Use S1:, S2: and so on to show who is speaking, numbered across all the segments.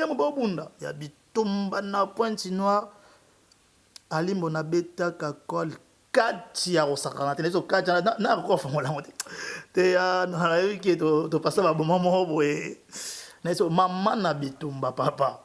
S1: William Bobunda ya bitumba na pointe noire alimbo na beta kakol kati ya osakana te nezo kati na ko fangola ngote te ya na yiki to passa ba bomo mo boye nezo mama na bitumba papa.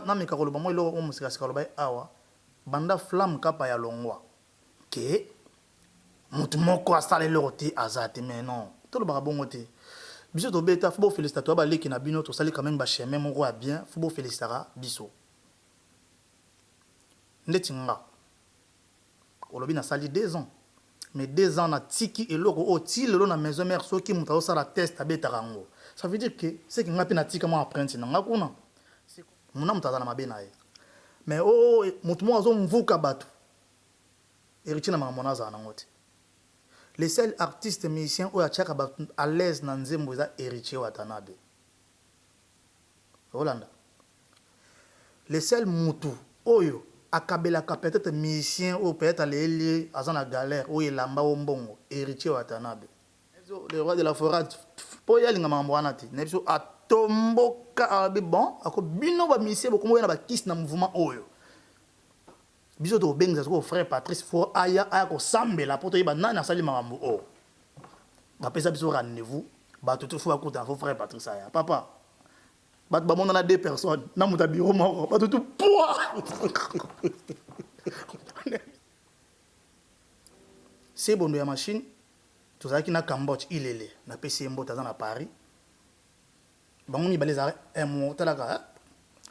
S1: Na mikakolo ba mo ilo ko musika sikalo ba awa banda flamme kapa ya longwa ke mutu moko asale loti azati mais non tout le barabongo te biso to beta faut féliciter toi ba leki na bino to sali quand même ba chemin mon roi bien faut félicitera biso ndeti nga olobi na sali 2 ans mais 2 ans na tiki eloko o ti lelo na maison mère soki mutu o sala test abeta rango ça veut dire que c'est que ngapi na tika mo apprenti na ngakuna muna mutazana mabena ye mais oh mutu mo azo mvuka batu héritier na mamona za na ngote les seuls artistes musiciens o ya chaka ba à l'aise na nzembo za héritier Watanabe Holanda les seuls mutu oyo akabela ka peut-être musicien ou peut-être les azana galère o elamba o mbongo héritier Watanabe le roi de la forêt po yalinga mamwana ti nebiso tomboka abi bon ako bino ba misie boko moyena ba kiss na mouvement oyo biso to benga ko frère Patrice fo aya ko sambela poto yeba nana sali makambo o ba pesa biso rendez-vous ba tout fo akuta fo frère Patrice aya papa ba ba mona na 2 personnes na muta bureau moko ba tout poids c'est bon de la machine tout ça qui na Cambodge ilele na PC mbota za na Paris bango mi baleza mo talaka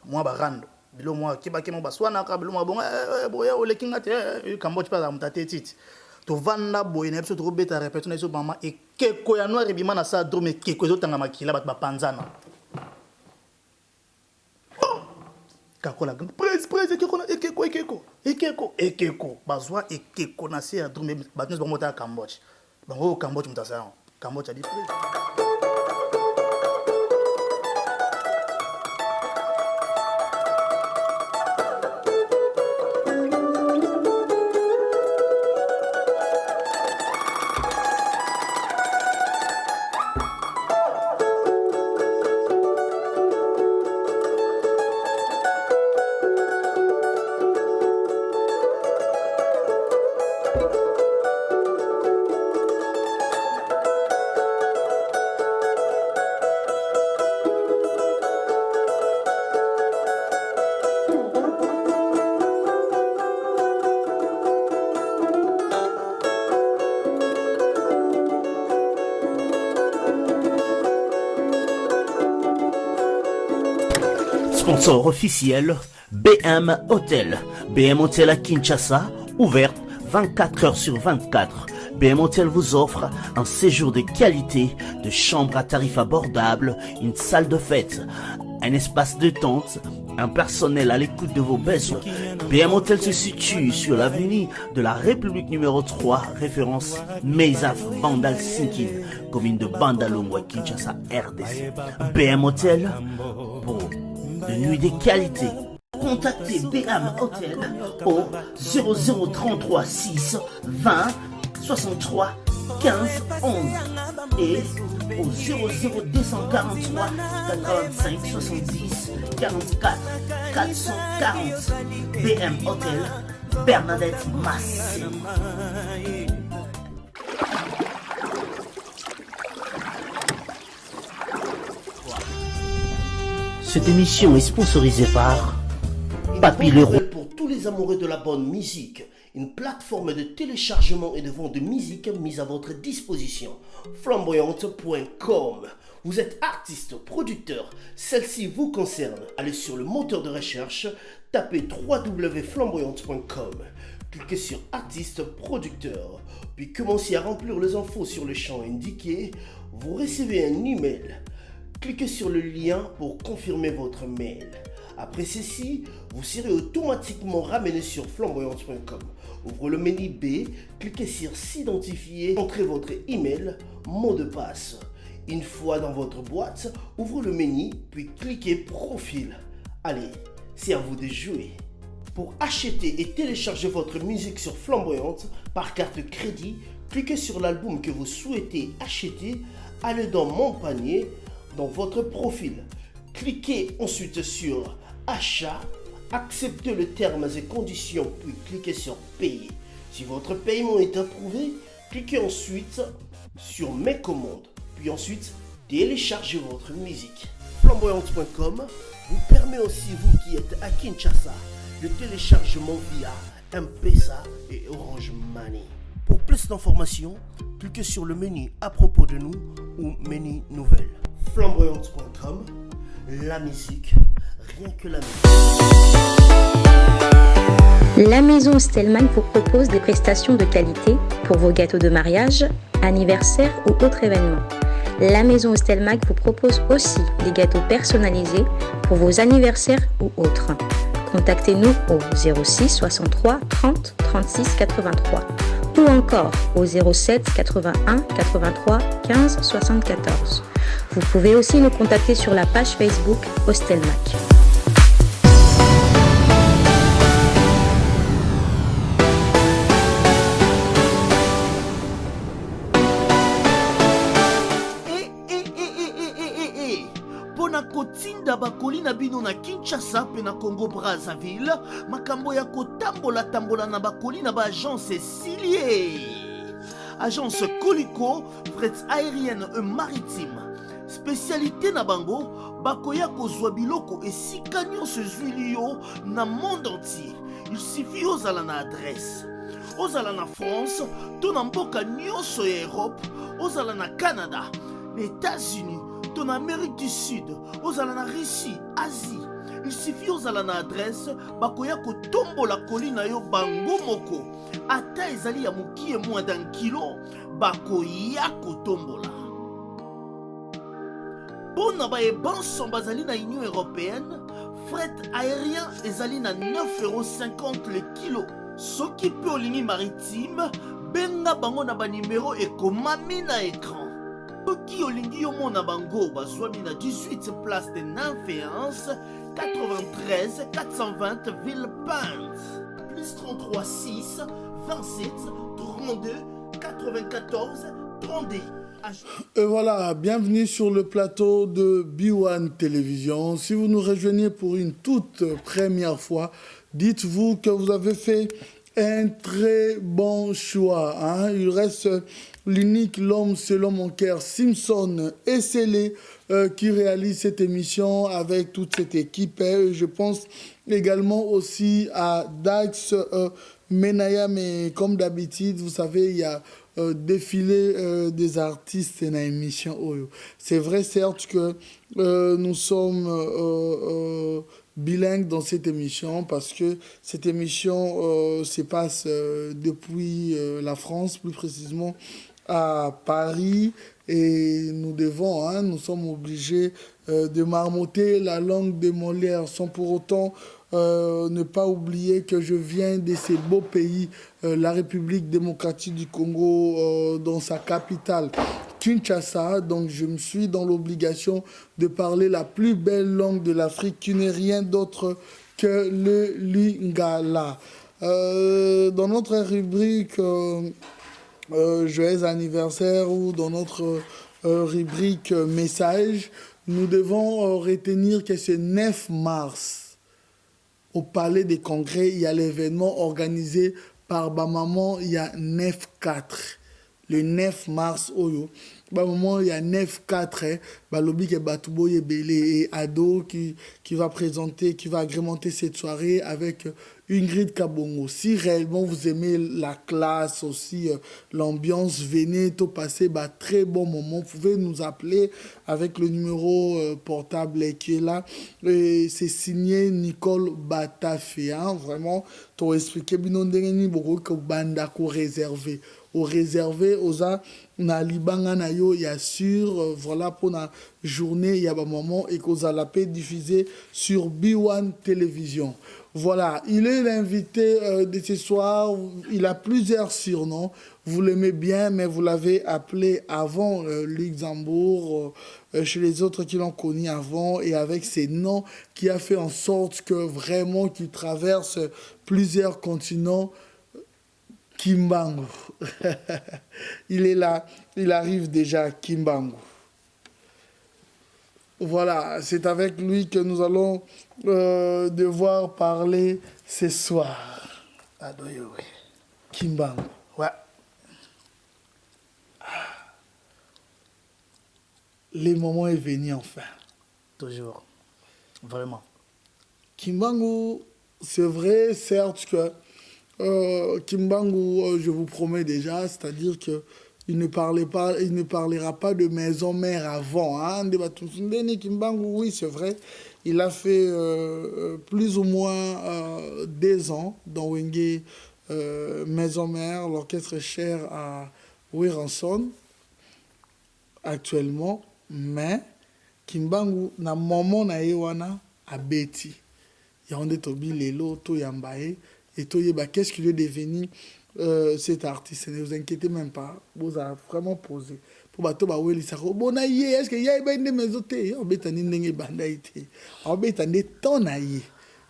S1: moi ba rando bilo moi kiba kemo baswana ka bilo moi bon boya o lekinga te Cambodge pa za mutate titi to vanda boye na biso to beta répéter na so mama e keko ya noir bima na sa drome keko zo tanga makila bat ba panzana kakola presse keko na ekeko bazwa ekeko na se drome batnes bango ta Cambodge bango Cambodge mutasa Cambodge a dit presse.
S2: Sponsor officiel, BM Hotel. BM Hotel à Kinshasa, ouverte 24 heures sur 24. BM Hotel vous offre un séjour de qualité, de chambres à tarifs abordables, une salle de fête, un espace de tente, un personnel à l'écoute de vos besoins. BM Hotel se situe sur l'avenue de la République numéro 3, référence Meizaf Bandal Sinkin, commune de Bandalongwa, Kinshasa, RDC. BM Hotel pour de nuit de qualité. Contactez BM Hotel au 0033 6 20 63 15 11 et au 00243 85 70 44 440. BM Hotel, Bernadette Massé. Cette émission est sponsorisée par Papy
S3: Bonne
S2: Leroy.
S3: nouvelle pour tous les amoureux de la bonne musique. Une plateforme de téléchargement et de vente de musique mise à votre disposition. Flamboyante.com. Vous êtes artiste, producteur, celle-ci vous concerne. Allez sur le moteur de recherche, tapez www.flamboyante.com. Cliquez sur artiste, producteur, puis commencez à remplir les infos sur le champ indiqué. Vous recevez un email. Cliquez sur le lien pour confirmer votre mail. Après ceci, vous serez automatiquement ramené sur flamboyante.com. Ouvrez le menu B, cliquez sur s'identifier, entrez votre email, mot de passe. Une fois dans votre boîte, ouvrez le menu, puis cliquez profil. Allez, c'est à vous de jouer. Pour acheter et télécharger votre musique sur Flamboyante par carte crédit, cliquez sur l'album que vous souhaitez acheter, allez dans Mon panier, dans votre profil. Cliquez ensuite sur Achat, acceptez les termes et conditions, puis cliquez sur Payer. Si votre paiement est approuvé, cliquez ensuite sur Mes commandes, puis ensuite téléchargez votre musique. Flamboyante.com vous permet aussi, vous qui êtes à Kinshasa, le téléchargement via M-Pesa et Orange Money. Pour plus d'informations, cliquez sur le menu à propos de nous ou menu nouvelles. Flamboyante.com, la musique, rien que la musique.
S4: La maison Stelman vous propose des prestations de qualité pour vos gâteaux de mariage, anniversaire ou autres événements. La maison Stelman vous propose aussi des gâteaux personnalisés pour vos anniversaires ou autres. Contactez-nous au 06 63 30 36 83 ou encore au 07 81 83 15 74. Vous pouvez aussi nous contacter sur la page Facebook Hostelmac.
S3: Pona kotinda bakoli na bino na Kinshasa pe na Congo Brazzaville, makambo ya kotambola na bakoli na ba agence Silier. Agence Colicot, fret aérienne et maritime. Spécialité na bango, bakoya kozwa biloko esika nyonso ezwili yo na monde entier. Il suffit ozala na adresse. Ozala na France, to na mboka nyonso ya Europe, ozala na Canada, les États-Unis, to na Amérique du Sud, ozala na Russie, Asie. Il suffit ozala na adresse, bakoya kotombola koli na yo bango moko. Ata ezali ya mokie moins d'un kilo, bakoya kotombola. Pona ba ebanso bazali na Union Européenne, fret aérien ezali na 9,50 € le kilo. Soki pe olingi maritime, benga bango na ba numéro ekomami na écran. Soki olingi yo mona bango bazwami na 18 place de Nanféance, 93 420 Villepinte. Plus 33 6 27 32 94 32.
S5: Et voilà, bienvenue sur le plateau de B1 Télévision. Si vous nous rejoignez pour une toute première fois, dites-vous que vous avez fait un très bon choix. Hein? Il reste l'unique l'homme selon mon cœur, Simpson et Célé, qui réalise cette émission avec toute cette équipe. Et je pense également aussi à Dax Menaya, mais comme d'habitude, vous savez, il y a défilé des artistes dans l'émission. C'est vrai, certes, que nous sommes bilingues dans cette émission parce que cette émission se passe depuis la France, plus précisément à Paris, et nous devons, nous sommes obligés de marmotter la langue de Molière sans pour autant ne pas oublier que je viens de ces beaux pays, la République démocratique du Congo, dans sa capitale, Kinshasa. Donc je me suis dans l'obligation de parler la plus belle langue de l'Afrique, qui n'est rien d'autre que le Lingala. Dans notre rubrique Joyeux anniversaire ou dans notre rubrique Message, nous devons retenir que ce 9 mars, au Palais des Congrès, il y a l'événement organisé par Bamaman, il y a 9-4, le 9 mars, Bah, moment, il y a 9-4, hein, bah, lobby qui est Batoubo Belé et Ado qui va présenter, qui va agrémenter cette soirée avec Ingrid Kabongo. Si réellement vous aimez la classe aussi, l'ambiance, venez tout passer, bah, très bon moment. Vous pouvez nous appeler avec le numéro portable qui est là. C'est signé Nicole Batafé. Hein, vraiment, tu as expliqué, beaucoup que banda réservé. Au réservé aux a na libanga na yo ya sur voilà pour la journée il y a un moment et qu'on a la paix diffusé sur B1 télévision. Voilà, il est l'invité de ce soir, il a plusieurs surnoms, vous l'aimez bien mais vous l'avez appelé avant Luxembourg, chez les autres qui l'ont connu avant et avec ses noms qui a fait en sorte que vraiment qu'il traverse plusieurs continents. Kimbangu. Il est là, il arrive déjà, Kimbangu. Voilà, c'est avec lui que nous allons devoir parler ce soir.
S1: Adoyo, oui.
S5: Kimbangu.
S1: Ouais.
S5: Le moment est venu enfin.
S1: Toujours. Vraiment.
S5: Kimbangu, c'est vrai, certes que Kimbangu, je vous promets déjà, c'est-à-dire que il ne parlera pas de maison mère avant. Hein. Kimbangu, oui, c'est vrai. Il a fait plus ou moins 2 ans dans Wenge Maison Mère, l'orchestre cher à Wiranson, actuellement. Mais Kimbangu, na moment na ewana a beti. Yande tobi lelo to yambaye. Et toi, qu'est-ce qu'il est devenu cet artiste? Ne vous inquiétez même pas. Vous avez vraiment posé. Pour bateau, bah oui, il s'est dit, bon, est-ce qu'il y a des maisons? Il y a des bandaïtés. Il y a des tonnes. Il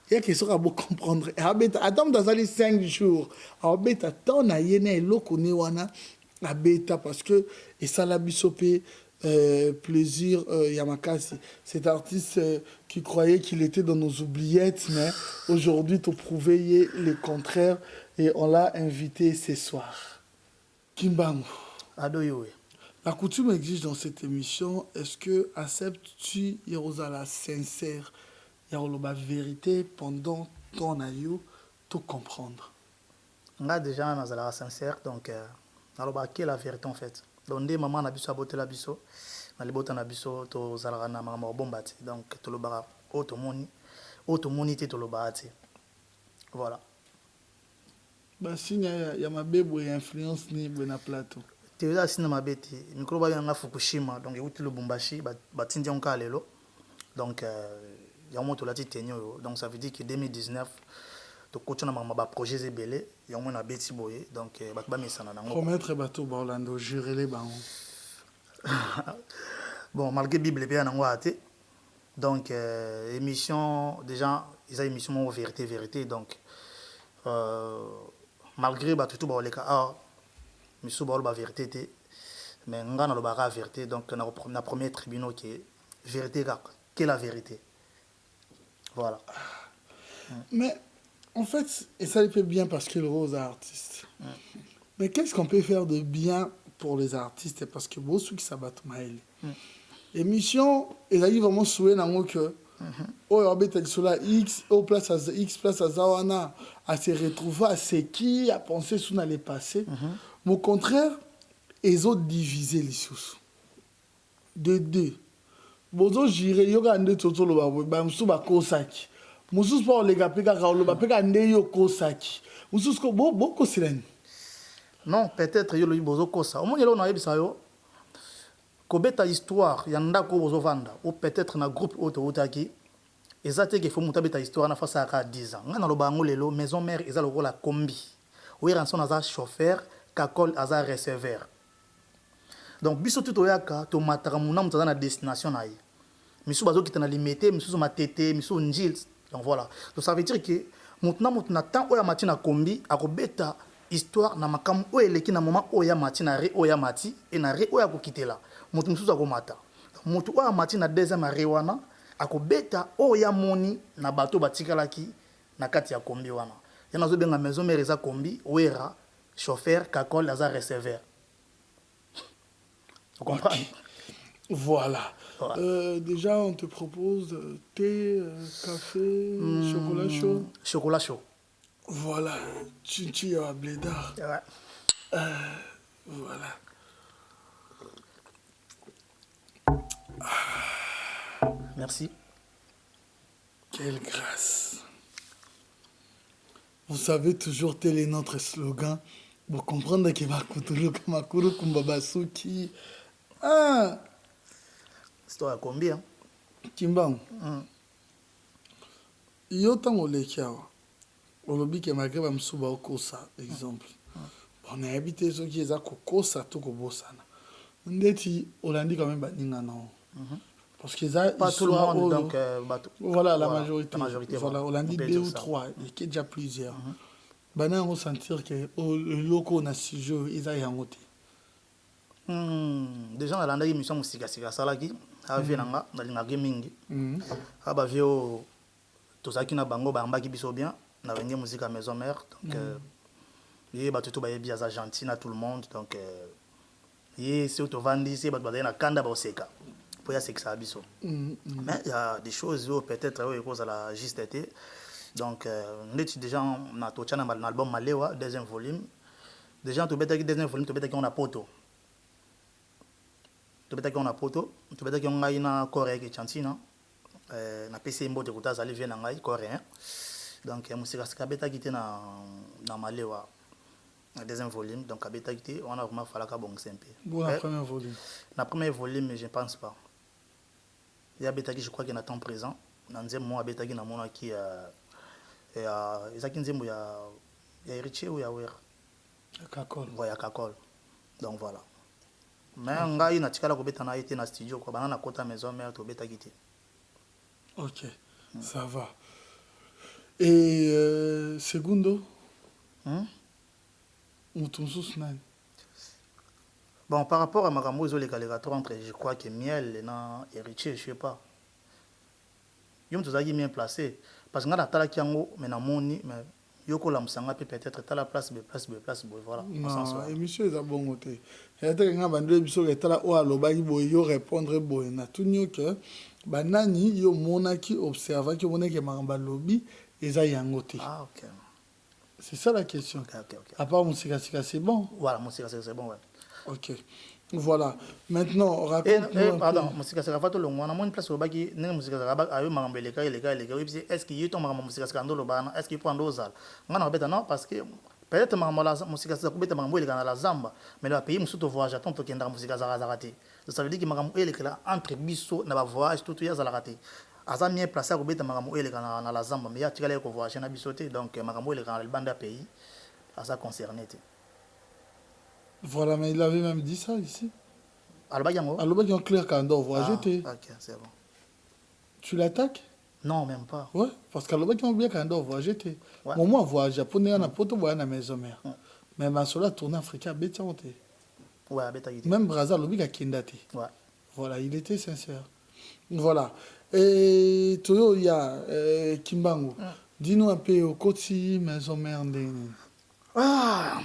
S5: y a quelque chose à comprendre. Attends, dans les 5 jours. Il y a des tonnes. Il y a des tonnes. Parce que, et ça l'a bisopé. Plaisir Yamakasi, cet artiste qui croyait qu'il était dans nos oubliettes, mais aujourd'hui, tu prouvais le contraire et on l'a invité ce soir. Kimbangu.
S1: Adoyo.
S5: La coutume exige dans cette émission, est-ce que acceptes-tu Yerosala sincère, Yeroloba vérité pendant ton aïe, tout comprendre?
S1: On a déjà un sincère, donc alors qui est la vérité en fait. Donc dès maman na biso abote la biso, na libota na biso to zalaka na maman bombati. Donc to lo bara automoni te to lo baati. Voilà.
S5: Bah si ya mabebo et influence ni na plateau.
S1: Tu as signé ma bête, micro ba yanga Fukushima, donc uti le Bumbashi, batindi on kalelo. Donc ya moto la titenyo, donc ça veut dire que 2019 to coach na mama ba projet zebele, ya mo na beti boye, donc ba mesana nango.
S5: Promettre bateau ba Orlando jurer les bancs.
S1: Bon, malgré Bible bien nango até. Donc émission déjà, ils a émission vérité donc malgré ba tout ba leka ah misu ba la vérité té mais ngana lo ba vérité donc na premier tribunal qui est vérité qui est la vérité. Voilà.
S5: Mais en fait, et ça il fait bien parce qu'il rose artiste. Mais qu'est-ce qu'on peut faire de bien pour les artistes? Parce que beaucoup qui s'abattent maïl. Émission, il a vraiment souhaité que oh il sur la X au place à X place à Zawana à se retrouver à ce qui a pensé sur les passés. Mais au contraire, ils ont divisé les choses. De deux. Bozo jire yoga nde totolo ba msuba kosaki. Musus pa olega peka ka oloba peka nde yo kosaki. Musus ko boko sileni.
S1: Non, peut-être yo lo bozo kosa. Omoni lo na yebisa yo. Kobeta histoire ya ndako bozo vanda ou peut-être na groupe auto otaki. Ezate ke faut mutabeta histoire na fasa ka 10 ans. Ngana lo bango lelo maison mère eza lo la kombi. Oui ranson aza chauffeur, kakol aza receveur. Donc biso tout oyaka to mataka muna mutaza na destination na ye. Misu bazo kitana limité, misu ma tété, misu njil. Donc voilà. Donc ça veut dire que mutuna temps oya mati na kombi akobeta histoire na makamu oyeleki na moment oya mati na re oya mati et na re oya ko kitela. Mutu misu akomata. Mutu oya mati na deuxième re wana akobeta oya moni na bato batikalaki na kati ya kombi wana. Yana zo benga maison mère eza kombi, wera chauffeur kakol aza receveur. Vous comprenez?
S5: Voilà.
S1: Ouais.
S5: Déjà, on te propose thé, café, chocolat chaud.
S1: Chocolat chaud.
S5: Voilà. Chichi à blédard.
S1: Ouais.
S5: Voilà.
S1: Merci.
S5: Quelle grâce. Vous savez toujours tel est notre slogan. Vous comprenez que Makuru Kumbabasuki. Ah,
S1: C'est toi à combien?
S5: Kimbang. Yo tango lekiawa. Olobi ke malgré ba msuba okosa exemple. On a habité ceux qui ont kokosa to kobosana. Ndeti Olandi quand même baninga non. Parce que ça
S1: Pas tout le monde, donc
S5: voilà la majorité.
S1: La majorité,
S5: Voilà, Olandi
S1: on peut
S5: 2
S1: dire
S5: ou
S1: ça.
S5: 3, il y a déjà plusieurs. Bana on sentir que le loco na si jeu ils a yangote.
S1: Déjà on a une émission musique sika salaki avi nanga na linga mingi. Aba vio to saki na bango ba mbaki biso bien na venge musique à maison mère donc yé ba tout ba yebi za gentil na tout le monde donc yé c'est auto vandi c'est ba na kanda ba oseka pour ya sexa biso. Mais il y a des choses peut-être cause à la juste été. Donc, nous avons déjà un album Malewa, deuxième volume. Déjà, on a deuxième volume, on a poto. On a poto. On a une Corée qui est chantina. On a PC Mbo de Kouta Zali vient en coréen. Donc, musique a été dans Malewa, deuxième volume. Donc, on a vraiment fallu que bon simple.
S5: Bon, la première volume.
S1: La première volume, mais je ne pense pas. Il y a Betaki, je crois qu'il y a un temps présent. Dans un mois, Betaki, il y a un mois qui il y a héritier ou il y a
S5: Kakol.
S1: Ouais, il y a Kakol. Donc voilà. Mais ngai il na kobeta na été na studio quoi banana kota maison mère to beta kité.
S5: OK. Ça va. Et segundo nani.
S1: Bon, par rapport à Makambo les entre je crois que Miel et héritier, je sais pas. Yom to zaki bien placé parce que ngala tala kiango mais na moni mais yoko la musanga peut-être tala place voilà.
S5: Non, émission est bon côté. Et que nga bande émission que tala o alobaki boy yo répondre boy na tout que banani yo monaki observa que monaki makamba lobby eza yangote.
S1: Ah OK.
S5: C'est ça la question.
S1: OK.
S5: À part musique c'est bon.
S1: Voilà, musique c'est bon ouais.
S5: OK. Voilà. Maintenant, raconte-nous
S1: pardon, musique c'est rafato longo na mon place obaki ne musique c'est rabat ayo makamba les est-ce qu'il y a ton makamba musique c'est ndo lobana est-ce qu'il prend dozal ngana beta non parce que peut-être makamba la musique c'est kubeta makamba ile kana la zamba mais le pays musuto voyage attend to kenda musique za raté ça veut dire que makamba ile kala entre biso na ba voyage tout ya za raté aza bien placé à kubeta makamba ile kana na la zamba mais ya tikala ko voyage na bisoté donc makamba ile kana le banda pays à ça concerné.
S5: Voilà, mais il avait même dit ça ici.
S1: Albayango.
S5: Albayango en clair quand on voit jeter.
S1: OK, c'est bon.
S5: Tu l'attaques?
S1: Non, même pas.
S5: Ouais, parce qu'Albayango bien quand on voit jeter. Moi voyage japonais na poto voyage na maison mère. Mais ma sola tourner africain bêta honte.
S1: Ouais, bêta guide.
S5: Même Brazza lobi ka kindate.
S1: Ouais.
S5: Voilà, il était sincère. Voilà. Et Toyo il y a Kimbango. Dis-nous un peu au Koti maison mère ndeni.
S1: Ah.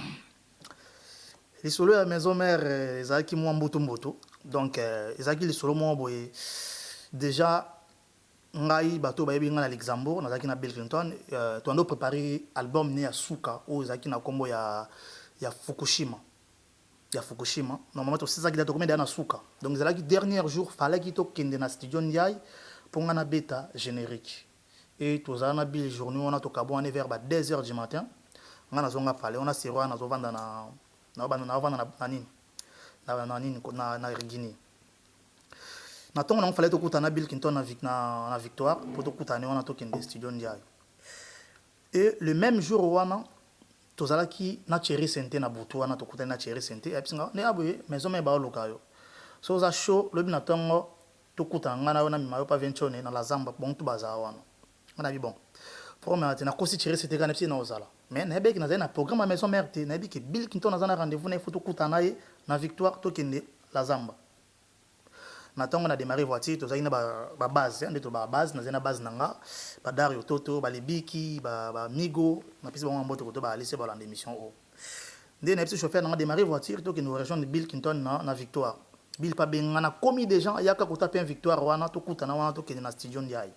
S1: Les solos à la maison mère, ils ont qui m'ont mboto. Donc, ils ont qui les solos m'ont boyé. Déjà, ngai bateau bayebi nga na Luxembourg, na zaki na Bill Clinton, tu as préparé album né à Suka, ou zaki na combo ya Fukushima. Ya Fukushima. Normalement, tu sais ça qui a documenté na Suka. Donc, c'est là qui dernier jour fallait qu'il to kende na studio Ndiaye pour nga na bêta générique. Et tu as na Bill journée on a to kabo on est vers 2h du matin. Nga na zonga fallait on a sero na zo vanda na Guinée. Maintenant, on fallait que na Bill Clinton na victoire pour que on a toqué des studios Ndiaye. Et le même jour où on a tozala ki na chéri sente na butu wana to na chéri sente et puis ne aboye maison me ba lokayo. So za show le binatongo to kutanga na mimayo pa venchone na la zamba bon to baza wana. On a dit bon. Pour moi na kosi chéri sente kana psi na ozala. Mais na beki na za na programme à maison mère na bi que Bill Clinton na za na rendez-vous na photo kutana ye na victoire to kende la zamba. Na tongo na démarrer voiture to za ina ba base ndeto ba base na za na base nanga ba Dario Toto ba Libiki ba Migo na pisi ba mboto ko to ba laisser ba la émission o. Ndé na pisi chauffeur na démarrer voiture to kende région de Bill Clinton na victoire. Bill pa bengana commis des gens yaka ko taper une victoire wana to kutana wana to kene na studio ndiaye.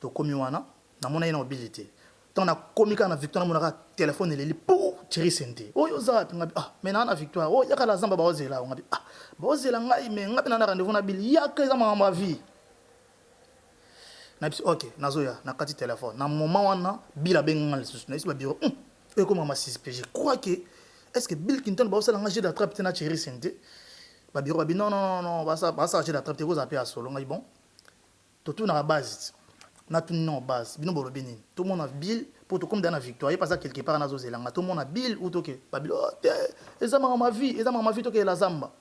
S1: To commis wana na mona ina mobilité. Tant na commis kana victoire na mona téléphone ele li pou Thierry Sente. Oyo za ngabi mais na victoire. Oh yaka la zamba ba ozela ngabi ba ozela ngai mais ngabi na rendez-vous na Bill yaka za ma vie. Na ok nazoya na kati téléphone. Na moment wana Bill a benga le sous na isi ba bureau. Et comment ma suspect je crois que est-ce que Bill Clinton va aussi l'engager d'attraper na Thierry Sente? Ba bureau ba non va ça j'ai d'attraper ko zapper à solo ngai bon. Tout na base. Na tout non base. Bino bolo bini. Tout le monde a Bill pour tout comme dans la victoire. Il passe quelque part na zozelanga. Tout le monde a Bill ou toke. Ba Bill ezama ma vie toke la zamba.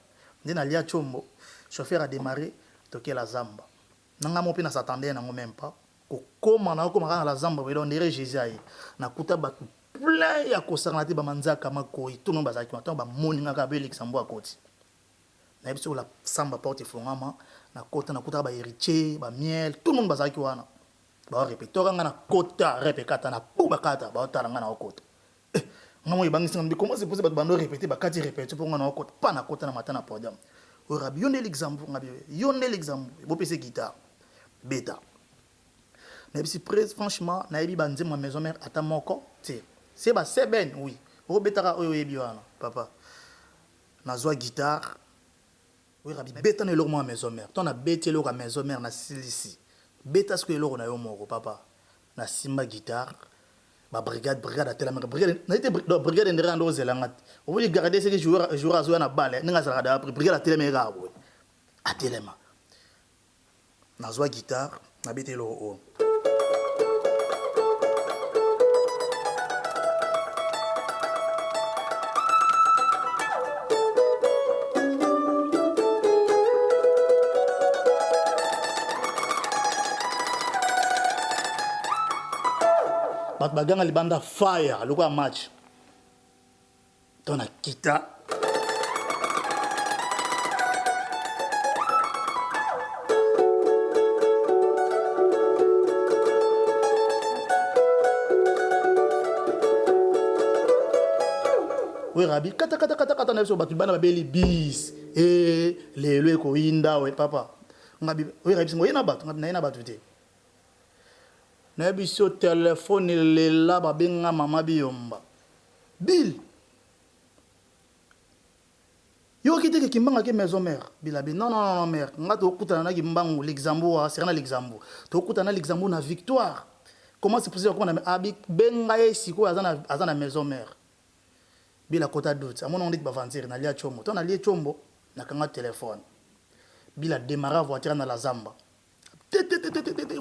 S1: Ndena lia chombo. Chauffeur a démarré toke la zamba. Nanga mo pe na s'attendait na même pas. Ko koma na la zamba we don dire Jésus ayi. Na kuta batu plein ya kosangati ba manzaka makoi tout non bazaki mato ba moninga ka be Luxembourg akoti na biso la samba porte flongama na kota na kuta ba héritier ba miel tout le monde bazaki wana ba répéteur nga na kota répékata na pou bakata ba otala nga na okota ngamo ibangisi ngambi comment c'est possible ba bando répéter ba kati répéter pour nga na okota pas na kota na matana na podium o rabi yonde l'exemple ngabi yonde l'exemple bo pese guitare beta mais si presse franchement na yebi banze ma maison mère ata moko ti c'est ba c'est ben oui o betara oyo yebi wana papa na zoa guitare oui rabi beta na eloko ma maison mère ton na beti eloko à maison mère na silisi beta ce que eloko na yo moko papa na simba guitare ba brigade à telle brigade na été brigade ndera ndo zelangat o vouloir garder ce que joueur à zoa na balle ninga sala da brigade à telle mera oui à telema na zoa guitare na beti eloko baganga libanda fire loko match tona kita we rabi kata na biso batu bana babeli bis lelo eko inda we papa ngabi we rabi singo yena batu ngabi na yena batu te na biso téléphone lela babenga mama biyomba Bill yo kiteke kimbanga ke maison mère bilabi non mère nga to kutana na kimbangu Luxembourg serena Luxembourg to kutana Luxembourg na victoire comment c'est possible qu'on a abi benga siko azana maison mère Bill a kota doute amona on dit ba vantir na lia chombo to na lia chombo na kanga téléphone Bill a démarré voiture na la zamba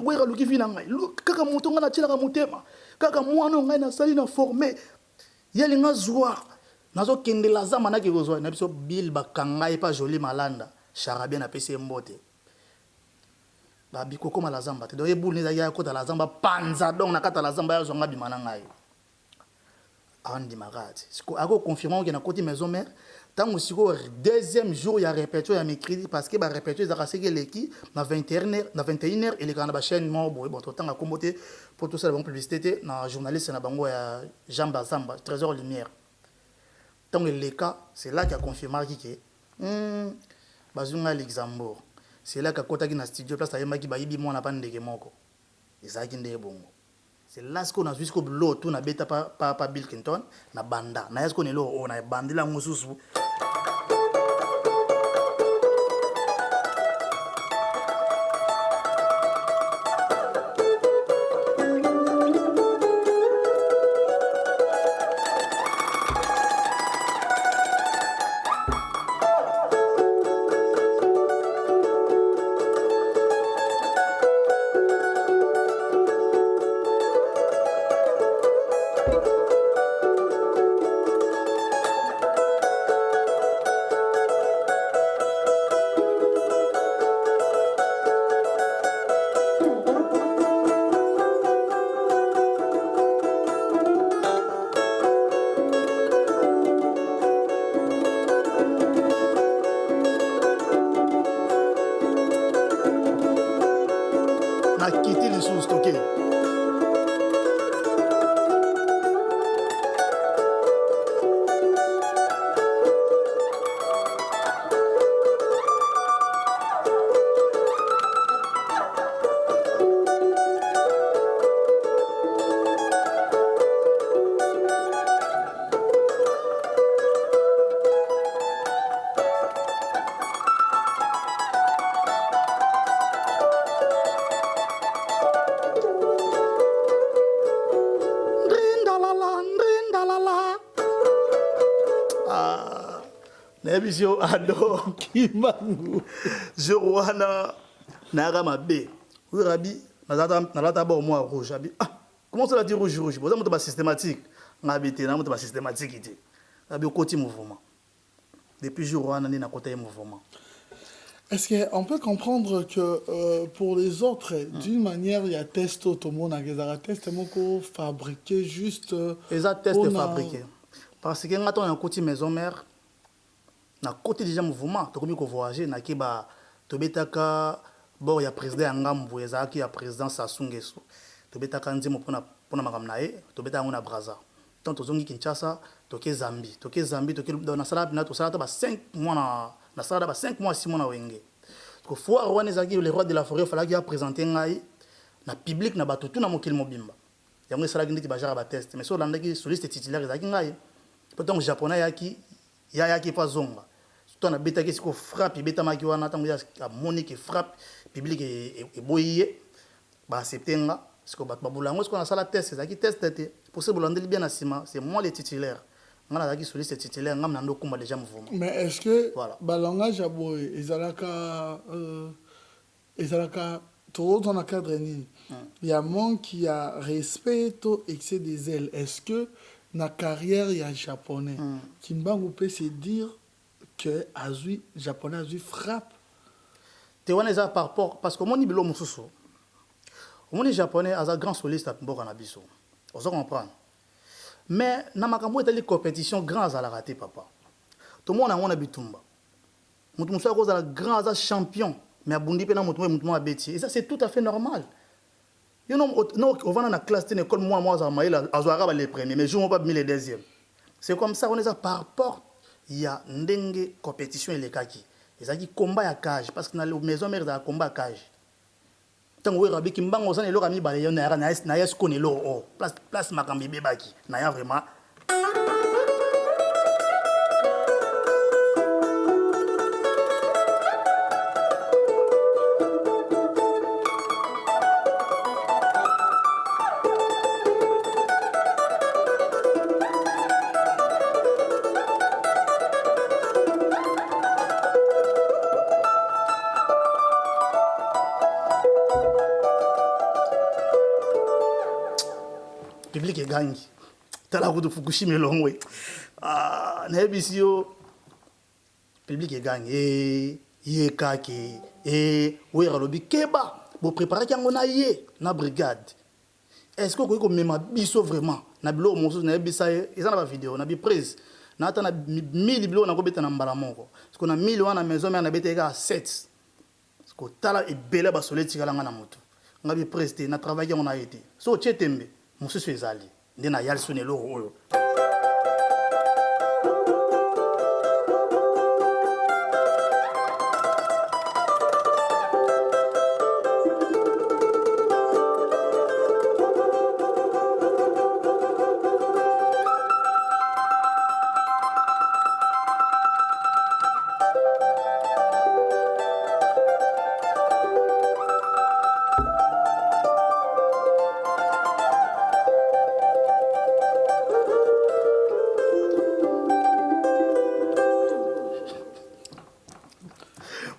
S1: wera luki vina ngai kaka moto nga na tilaka motema kaka mwana ngai na sali na formé yeli nga zwa nazo kende la zama na ke kozwa na biso Bill bakangai pa joli malanda charabia na pese mbote ba biko koma la zamba te do yebul ni ya kota la zamba panza donc na kata la zamba ya zonga bimana ngai andi magati siko ako confirmer que na côté maison mère tant aussi au deuxième jour il y a répétition ya mercredi parce que ba répétition za kaseke leki na 21h et les kana ba chaîne mo bon tant à comboter pour tout ça la bonne publicité na journaliste na bango ya Jean Bazamba Trésor Lumière tant le cas c'est là qu'il a confirmé que bazunga Luxembourg c'est là qu'a kota ki na studio place ayema ki ba yibi mo na pandeke moko ezaki ndé bongo. C'est là ce qu'on a vu jusqu'au lot tout na beta pa Bill Clinton na banda na est-ce qu'on est là on a bandé la mususu na quitté les sous stockés. Nébisio ado.
S5: Kimbangu.
S1: Je wana naga mabe. Oui rabi, nalata ba au moins rouge. Abi ah, comment ça la dit rouge rouge? Bon ça monte pas systématique. Ngabité na monte pas systématique ité. Abi au côté mouvement. Depuis jour wana ni na côté mouvement.
S5: Est-ce qu'on peut comprendre que pour les autres, d'une manière, il y a test automobile, il y a test fabriqué juste.
S1: Les tests fabriqués. Parce que quand on a un côté maison mère, na côté déjà mouvement, tu comme voyager, na ki ba tobetaka bon il y a président Ngambu, il y a président Sassou Nguesso. Tobetaka nzimo pona makamnae, tobetaka ngona Brazza. Tant tozongi Kinshasa, toke Zambie, dans la salle na to sala ba 5 mois na sala ba 5 mois 6 mois na wenge. Ko fois rwanda zaki le roi de la forêt fallait qu'il présenter ngai na public na bato tout na mokil mobimba. Yango sala ki nditi ba jara ba test, mais so landaki soliste titulaire zaki ngai. Pourtant japonais yaki pas zonga. Tout on a bêta qui se frappe, bêta maki wana tango ya monique frappe, public et boyé. Ba accepter nga, ce que bat babulango ce qu'on a sala test, zaki test tete. Pour ce boulonder bien asima, c'est moi les titulaires. Ngana zaki soliste titulaire ngam nando kumba déjà mouvement.
S5: Mais est-ce que
S1: voilà.
S5: Balanga jaboy ezalaka trop dans la cadre ni. Il y a mon qui a respect au excès des ailes. Est-ce que na carrière il y a japonais Kimbangu peut se dire que azui japonais azui frappe.
S1: Te wana za par rapport parce que mon ibilo mususu. Mon japonais a un grand soliste à mboka na biso. On se comprend. Mais na makambo etali compétition grand à la raté papa. Tout le monde a wana bitumba. Mutu musa ko za grand za champion mais abundi pe na mutu a beti. Et ça c'est tout à fait normal. You know, on va dans la classe d'une école, moi, ça m'a dit, les premiers, mais je ne vais pas mis les deuxièmes. C'est comme ça, on est par rapport, il y a une compétition et les kaki. Et ça qui combat à cage, parce que dans la maison mère, il y a un combat à cage. Tant que vous avez dit, on a mis les balayons, on a ce qu'on est là, place ma cambi bébaki, on a vraiment. Public est gagné. T'as la route de Fukushima long ah nebisio public est gagné yé kake et oui ralobi keba bo préparer kango na yé na brigade. Est-ce que ko même biso vraiment na bilo mosu na bisa ils en a vidéo na bi prise na ta na 1000 bilo na ko beta na mbala moko parce qu'on a 1000 wana maison mais na beta ka 7 parce que tala e bela ba soleti kala ngana moto ngabi prise na travailler on a été so chetembe mususu ezali nde na yali sonelo oyo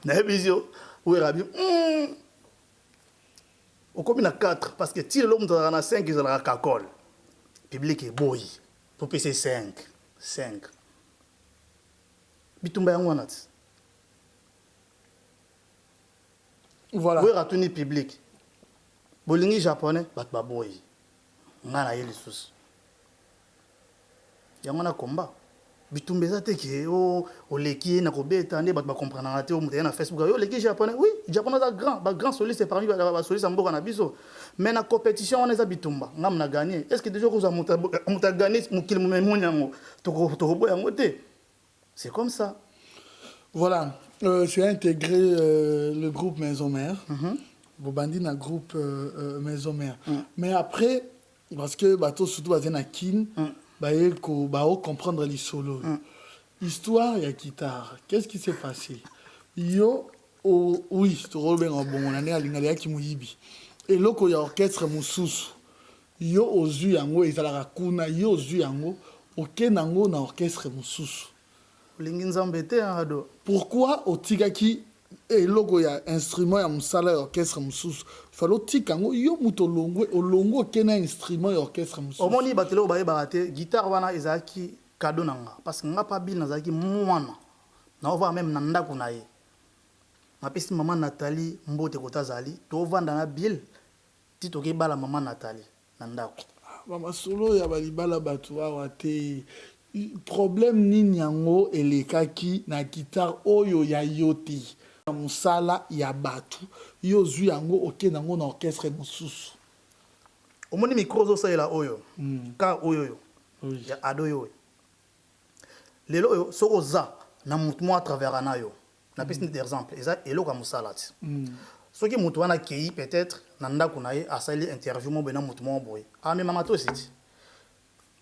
S1: Nebisio, oui, Rabi. On combine à 4 parce que si l'homme dans 5, il aura cacole. Public est boy. Pour PC 5. 5. Bitumba yangonat.
S5: Voilà.
S1: Oui, ratuni public. Bolingi japonais, bat boy. Ngana yeli sus. Yangona combat. Bitumba za teke o leki na ko beta ne bat ba comprendre na te o mutaya na Facebook yo leki japonais oui japonais za grand soliste parmi ba soliste mboka na biso mais na compétition on eza bitumba ngam na gagner est-ce que déjà ko za muta gagner mukil mumenyango to boya ngote c'est comme ça.
S5: Voilà, tu as intégré le groupe Maison Mère. Bobandi na groupe Maison Mère. Mais après parce que bateau surtout basé na kin comprendre les solos. Histoire et guitare. Qu'est-ce qui s'est passé? Yo, oui, c'est Robin en bon, on a l'ingénieur qui mouyibi. Et là, il y a orchestre moussous. Yo, aux yeux, yango, et ça la kuna, yo, aux yeux, yango, ok, nango, na orchestre moussous.
S1: olingi nzambe te ado.
S5: Pourquoi otikaki eloko ya instrument ya musala ya orchestre mususu falo tikango yo muto olongo kena instrument ya orchestre mususu
S1: omoni batelo bayebaka te guitare wana ezalaki cadeau na nga parce que nga pa bile nazalaki mwana naovaa même na ndako na ye napesi mama Nathalie mbote kota azali tovanda na bile ti tokebala mama Nathalie na ndako
S5: bamasolo ya balibala bato awa te problème nini yango elekaki na guitare oyo ya yo te na musala ya bato yo zwi yango okende yango na orchestre mosusu
S1: omoni micro ozosalela oyo ka oyo ya ado yo lelo oyo soko oza na mutu mo atravers na yo napesi neti exemple eza eloko ya mosala ti soki mutu wana akei peut-être na ndako na ye asali interview mo boye na mutu mo boye amema matosi ti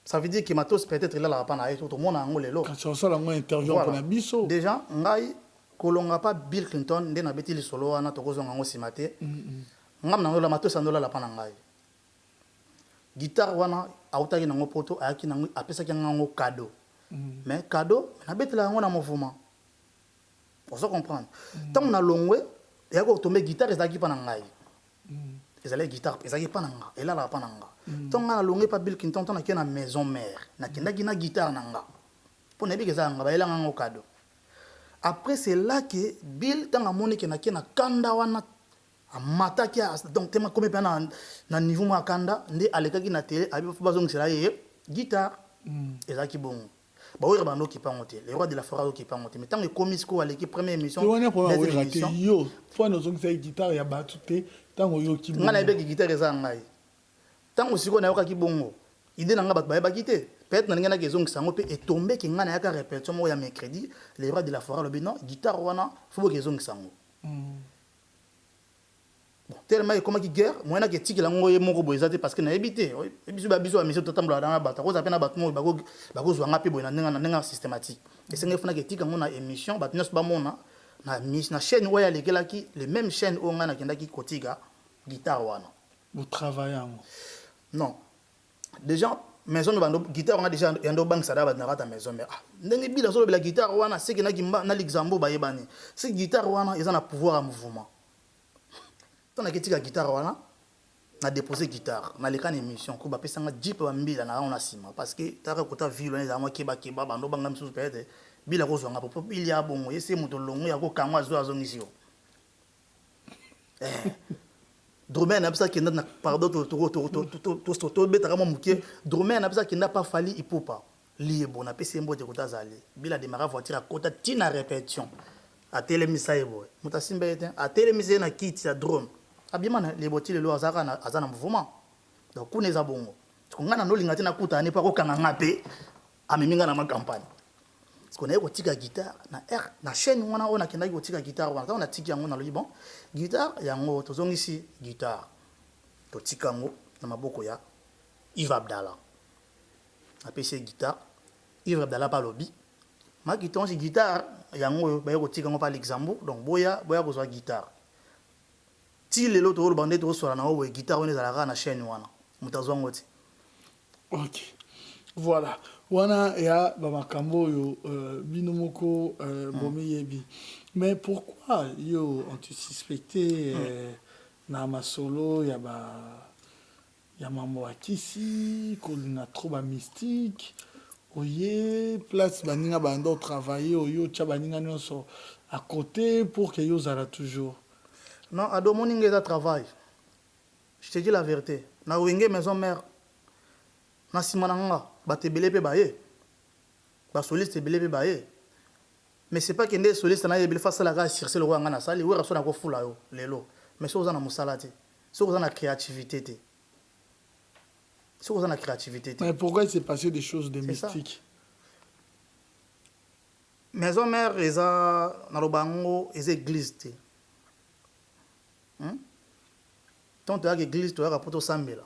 S1: ça veut dire que matos peut-être elalaka mpa na ye to tomona yango lelo
S5: kasi osala yango interview mpona biso
S1: déjà ngai kolonga pa Bill Clinton nde nabeti lisolo wana tokozonga yango nsima te ngam nango matos andolala mpa na ngai guitare wana autaki nango poto ayaki nango apesaki yango cadeau mais cadeau nabetela yango na mouvement ozo comprendre ntango na longwe eyaki kotombe guitare ezalaki mpa na ngai ezalaki guitare ezalaki mpa na nga elalaka mpa na nga ntango nga na longwe pa Bill Clinton ntango nakei na maison mère nakendaki na guitare na nga mpo nayebiki eza yanga bayelanga yango cadeau après c'est là que Bill ntango amoni ke nakei na kanda wana amataki donc tema komi mpe na niveau mo ya kanda nde alekaki na tele abi fo bazongisela ye guitare ezalaki bongo baoyera bando okipango te le roi de la forêt okipango te mais ntango ekomi sikoyo aleki première émission
S5: yo fo nazongisaki guitare ya bato te ntango oyoki
S1: nga nayebeki guitare eza ya ngai ntango sikoyo nayokaki bongo ide na nga bato bayebaki te peut-être nalingi naki ezongisa yango mpe etombeki nga nayaka répétition moko ya mercredi le roi de la forêt alobi non guitare wana fo boki ezongisa yango bon tellement ekomaki guerre moyen naki etikela yango ye moko boye eza te parce que nayebi te biso babiso ya mission totambolaka na bato akozala mpe na bato moko bakozwa nga mpe boye na ndenge systématique esenge efunaki etika yango na émission bato nyonso bamona na chaîne oyo alekelaki le même chaîne oyo ngai nakendaki kotika guitare wana
S5: botravaille yango
S1: non déjà maison me bando guitare wana déjà yando bangisa da na rata maison mais ndenge bila so bela guitare wana seki na kimba na Luxembourg bayebani c'est guitare wana eza na pouvoir à mouvement tant na ketika guitare wana na déposer guitare na lekana émission ko bapesa nga jeep ba mbila na on asima parce que taka kota ville eza moi keba bando banga msusu peut-être bila ko zwanga popo il ya bongo ese moto longo ya ko kangwa zo azongisio Dromé n'a pas qu'il n'a pardon to betara mo muke Dromé n'a pas qu'il n'a pas fallu ipopa lié bon na pesi mbote ko tazali bila démarrer voiture à kota tina répétition a télémisa ebo mutasimba ete a télémisa na kit ya drone abimana les botile lo azana mouvement donc kuneza bongo ngana no linga tina kuta ne pa ko kanga ngape ameminga na ma campagne parce qu'on a eu tika guitare na chaîne wana on a kendaki tika guitare wana on a tiki yango na lobi bon guitare yango tozongisi guitare to tika ngo na maboko ya Yves Abdallah apesi guitare Yves Abdallah pa lobi ma guitare guitare yango ba yo tika ngo pa Luxembourg donc boya ko zo guitare ti lelo to bande to so na o guitare on ezalaka na chaîne wana mutazwango ti
S5: OK voilà wana ya bamakambo yo bino moko bomeyebi mais pourquoi yo on te suspecté na masolo ya mambo akisi kolina trop ba mystique oye place baninga bando travailler oyo tcha baninga nyonso à côté pour que yo zala toujours
S1: non ado moninga eza travail je te dis la vérité na wenge maison mère na simananga batebele pe baye ba soliste ebele pe baye mais c'est pas que ndé soliste na yebele face la ga chercher le roi ngana sali wera so na ko fula yo lelo mais so za na musala te so za na créativité te so za na créativité te
S5: mais pourquoi il s'est passé des choses de mystique
S1: maison mère eza na lobango eza église te tant to ya église to ya poto sambela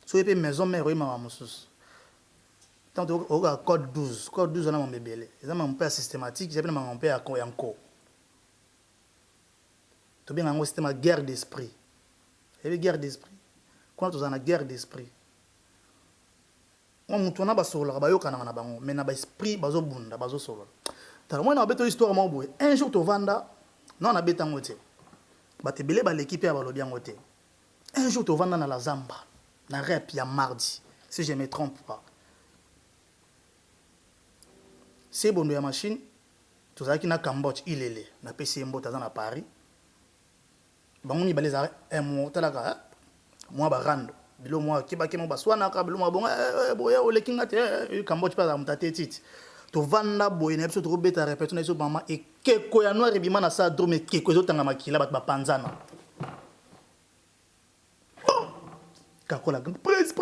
S1: so epé maison mère oyima wa mususu tant to oka code 12 na mambebele eza mampe systématique j'ai bien mampe ya yanko to bien ngo système guerre d'esprit et guerre d'esprit quand on a guerre d'esprit on mutu na basola bayoka na bango mais na ba esprit bazobunda bazosolo Moi, on a une histoire. Un jour, tu vanda, non, on a bêta moté. Tu belé l'équipe à Balobi en moté. Un jour, tu vanda dans la Zamba, dans la rep, il y a mardi, si je ne me trompe pas. C'est bon, il y a une machine, tu sais qu'il y a un Cambodge, il est là, na PC Mbo, dans Paris. Bon, on y va les arrêts, un mois, tu as moi, je rando. Bilo moi, qui va qui m'a soit n'a bilo moi bon, boya, le king a été, Cambodge pas dans ta tête. Tu vanda boy ne peut trouver ta répétition na so mama et keko ya noir bima na sa drome keko zo tanga makila ba panzana kakola presse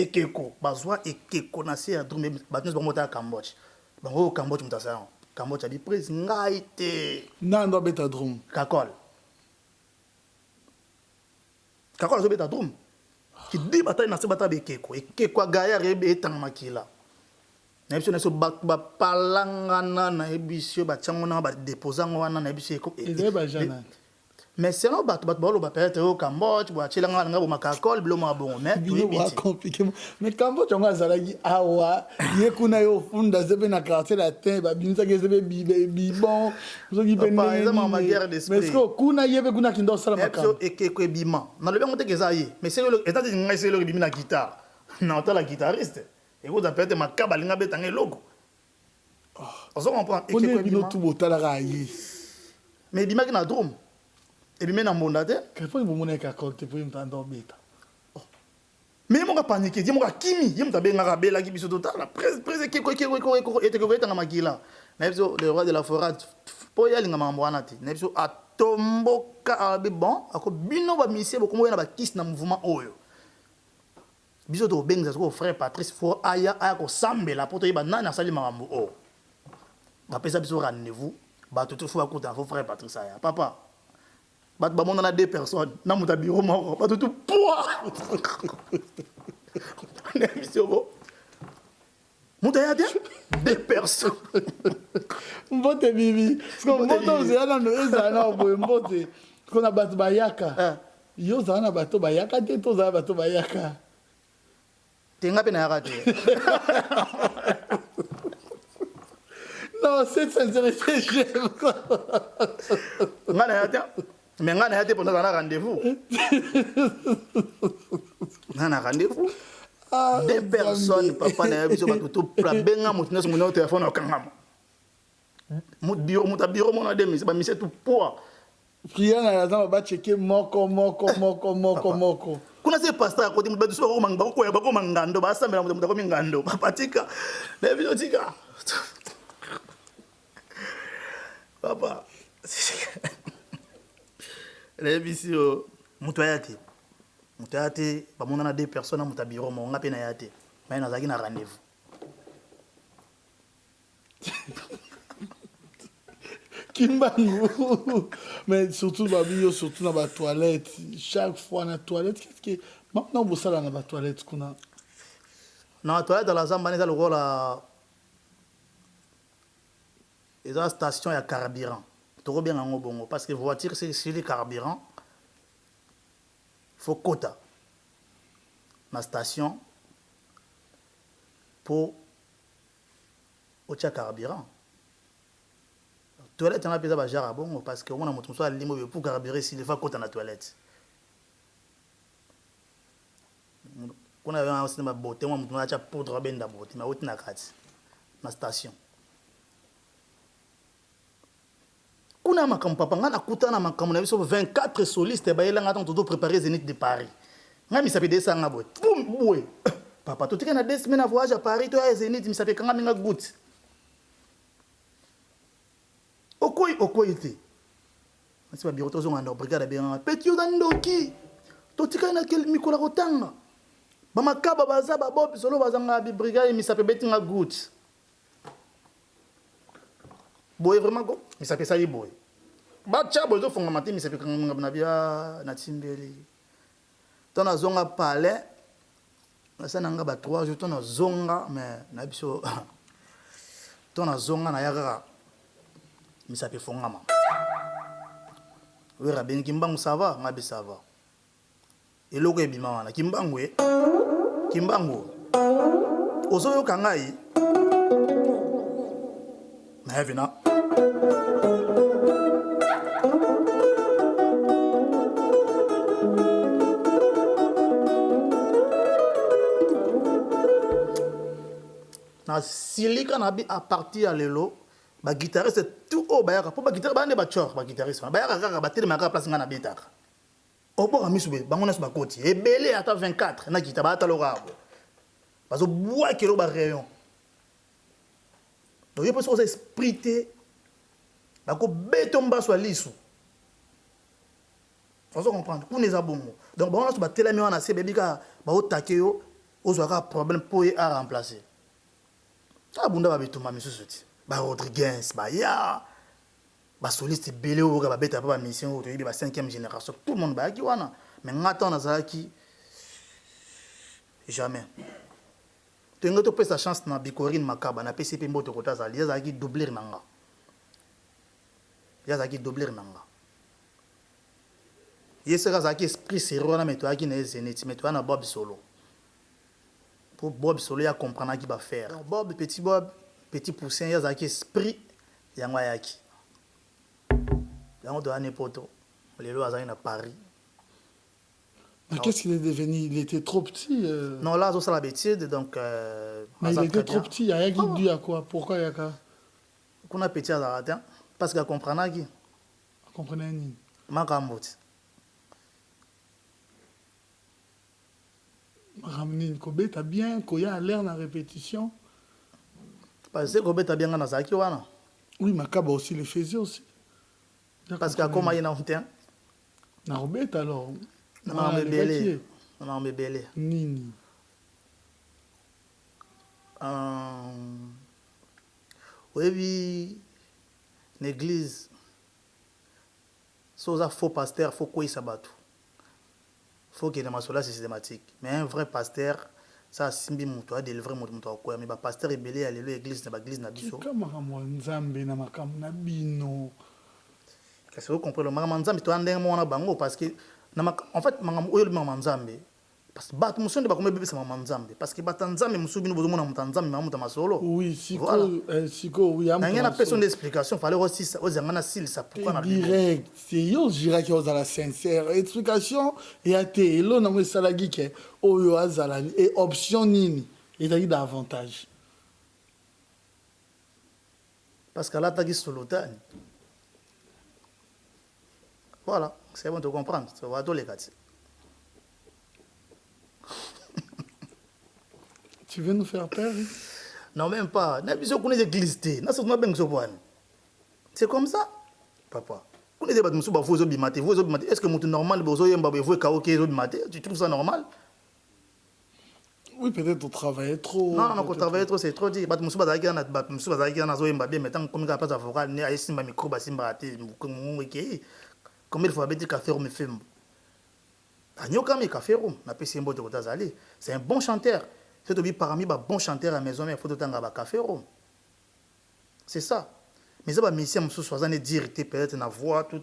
S1: keko bazwa keko na se drome ba nous ba mota Cambodge bango Cambodge mutasa Cambodge abi presse ngai te
S5: nando beta drum
S1: kakola zo beta drum ki di bataille na se bata be keko gaya rebe tanga makila. Na ebiso na so ba palangana na ebiso ba tchangona ba déposant wana na ebiso ko mais c'est non ba lo ba peut-être au Cambodge ba tchelanga nga bo makakol bilo ma bon mais
S5: tout est compliqué mais Cambodge on a zalagi awa yekuna yo funda zebe na quartier latin ba binza ke zebe bibon zo gi ben
S1: par exemple ma guerre d'esprit
S5: mais ko kuna yebe kuna kindo sala makam
S1: et que bima na le bengote ke zaye mais c'est le état de ngai c'est le bima na guitare na ta la guitariste. Et vous appelez ma cabalinga betangé logo. On se comprend.
S5: On est bien tout beau talaraï.
S1: Mais bima qui na drum. Et bima na mondate.
S5: Quel point vous monnaie qu'à compter pour m'entendre bêta.
S1: Mais mon paniqué, dis moi kimi, yem ta benga rabela qui biso total. Presse keko et que betanga makila. Nebso le roi de la forêt. Po ya linga mamwana ti. Nebso atomboka bon, ako bino ba misie beaucoup na ba kiss na mouvement oyo. Biso to benga ko frère Patrice fo aya ko sambela poto yeba nana sali makambo o ba pesa biso rendez-vous ba tout fo akuta fo frère Patrice aya papa ba ba mona na deux personnes na muta bureau moko ba tout poids ne biso bo muta ya deux personnes
S5: mbote bibi parce que mbote zana no ezana bo mbote ko na bato bayaka yo zana bato bayaka te to zana bato bayaka
S1: tenga pe na yarate.
S5: Non, c'est sincérité, j'aime.
S1: Ngana yate, mais ngana yate pour nous avoir rendez-vous. Ngana rendez-vous. Deux personnes, papa na yabiso ba tout pra benga mutuna sur mon téléphone au kangama. Mut bureau mon ademi, c'est ba mise tout poids.
S5: Priya na lazima ba checker moko.
S1: Kuna se pastor à côté mutu baduso ko mangba ko ya bako mangando ba sambela mutu ko mingando papatika na biso tika papa les bisio mutu ayate ba mona na deux personnes mutu bureau mo ngape na yate mais na zaki na rendez-vous
S5: Kimbangu. Mais surtout surtout dans la toilette, chaque fois dans la toilette, qu'est-ce que maintenant vous savez dans la toilette qu'on a
S1: dans la toilette dans la zamba dans le rôle et dans la station il y a carburant trop bien en bongo parce que voiture c'est le carburant faut quota la station pour au carburant. Toilette on a besoin de jarre bon parce que on a montré ça limo pour carburer s'il faut côté dans la toilette. On a un système beauté on a déjà poudre ben d'abord mais on a carte na station. Kuna makam papa ngana kutana makam na biso 24 solistes ba yela ngata tout préparer Zénith de Paris. Ngami ça peut descendre boy. Boum papa tout est na 2 semaines à voyage à Paris toi à Zénith mi ça fait quand nga goutte. Okoi te. C'est pas bureau tozo nganda brigade bien. Petit odandoki. Totika na quel mikola rotanga. Ba makaba baza ba bob solo bazanga bi brigade mi sape betinga good. Boy vraiment go. Mi sape ça y boy. Ba chabo zo fonga mati mi sape kanga na bia na timbeli. Tona zonga palais. Na sananga ba 3 jours tona zonga mais na biso. Tona zonga na yaka. Mi sape fongama. Oui, Rabin Kimbangu ça va, ngabi ça va. Et logo ebima wana Kimbangu Kimbangu. Ozoyo kangai. na vina na silika na bi à partir ya lelo ba guitariste tout au bayaka po ba guitariste ba ne ba chor ba guitariste bayaka kaka ba tele maka place nga na betaka obo ka misube bango na ba koti ebele ata 24 na guitar ba ata lorabo bazo bois kilo ba rayon donc il peut se esprité ba ko beto mbaso lisu faut comprendre pour les abongo donc bango na ba tele mi wana se bebika ba otake yo ozwaka problème pour y à remplacer. Abunda ba bituma misusu ti ba Rodriguez ba ya ba soliste belé o ba beta ba mission o to ba 5e génération tout le monde ba ki wana mais ngata na zaki jamais to ngoto pesa chance na Bikorine Makaba na PCP mboto kota za ya zaki doubler nanga yeseka zaki esprit sérieux na meto aki na Zenith meto na Bob Solo. Pour Bob Solo ya comprendre qui va faire. Bob petit poussin ya zaki esprit yango yaki. Yango doit n'importe les lois à Paris.
S5: Mais qu'est-ce qu'il est devenu? Il était trop petit.
S1: Non là ça la bêtise donc
S5: mais il était trop petit, il y a qui dit à quoi? Pourquoi il y a quoi?
S1: Qu'on a petit à la parce qu'il comprend qui.
S5: Comprenez ni.
S1: Makamoti.
S5: Ramener Kobe, t'as bien, Koya a l'air dans la répétition.
S1: Parce que Kobe t'as bien dans Zaki wana.
S5: Oui, Makaba aussi le faisait aussi.
S1: Parce que comment il y a un temps.
S5: Na Robert alors.
S1: Non mais belé. Non mais belé.
S5: Nini.
S1: Oui, l'église. Soza faux pasteur, faut quoi il s'abatte. Faut qu'il y ait des masolas systématiques. Mais un vrai pasteur, ça simbi muto a délivrer muto quoi. Mais pasteur est belé aller l'église na l'église na biso.
S5: Comment moi nzambe na makam na bino.
S1: Qu'est-ce que vous comprenez? Mama nzambe to andeng mo na bango parce que en fait mama oyo mama nzambe parce que bat muso ndeba kombe bébé c'est mama nzambe parce que bat nzambe muso bino bozo mona muta nzambe mama muta masolo.
S5: Oui, siko oui am.
S1: N'a personne d'explication, fallait aussi aux amana sil ça pourquoi na
S5: direct. C'est yo jira ki ozala sincère. Explication et até elo na mo salagi ke oyo azala et option nini et d'ailleurs d'avantage.
S1: Parce que là t'as dit solotane. Voilà, c'est bon de comprendre. Ça va tous les cas.
S5: Tu veux nous faire peur?
S1: Non, même pas. C'est comme ça, papa. Est-ce que c'est normal? Tu trouves ça normal?
S5: Oui, peut-être on travaillait trop.
S1: Non, on travaillait trop, c'est trop dit. Combien de fois avez-vous café room film? C'est un bon chanteur. C'est parmi les bons chanteurs à la maison, mais il faut tout un café room. C'est ça. Mais ça va mission sous 60 dire peut-être na voix tout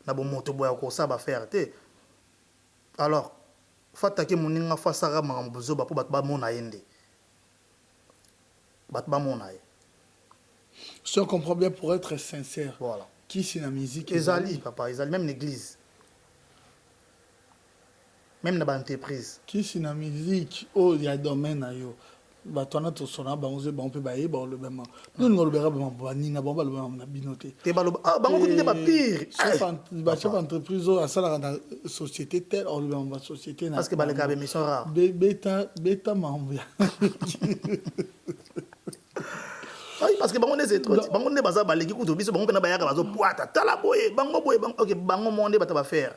S1: na bon moto boya ko ça va faire té. Alors, faut attaquer mon ninga fa sara mambozo ba pour ba mona yende. Ba mona.
S5: Si on comprend bien pour être sincère.
S1: Voilà.
S5: Qui c'est la musique?
S1: Ezali, papa, Ezali, même l'église. Même dans l'entreprise.
S5: Qui c'est la musique? Oh, il y a domaine à yo. Bah, toi, on a on peut bailler, bah, le même. Nous, nous, le verra, bah, ni na bomba, le même, on a binoté.
S1: T'es balo, ah, bah, on peut pas pire.
S5: Chef entreprise, à ça, dans la société, telle, or, le même, société.
S1: Parce que, bah, les cas, mais sont rares.
S5: Bêta, mambia.
S1: Oui, parce que bango ne c'est trop. Bango ne baza baleki kuto biso bango pena bayaka bazo poata tala boye bango OK bango monde bata ba faire.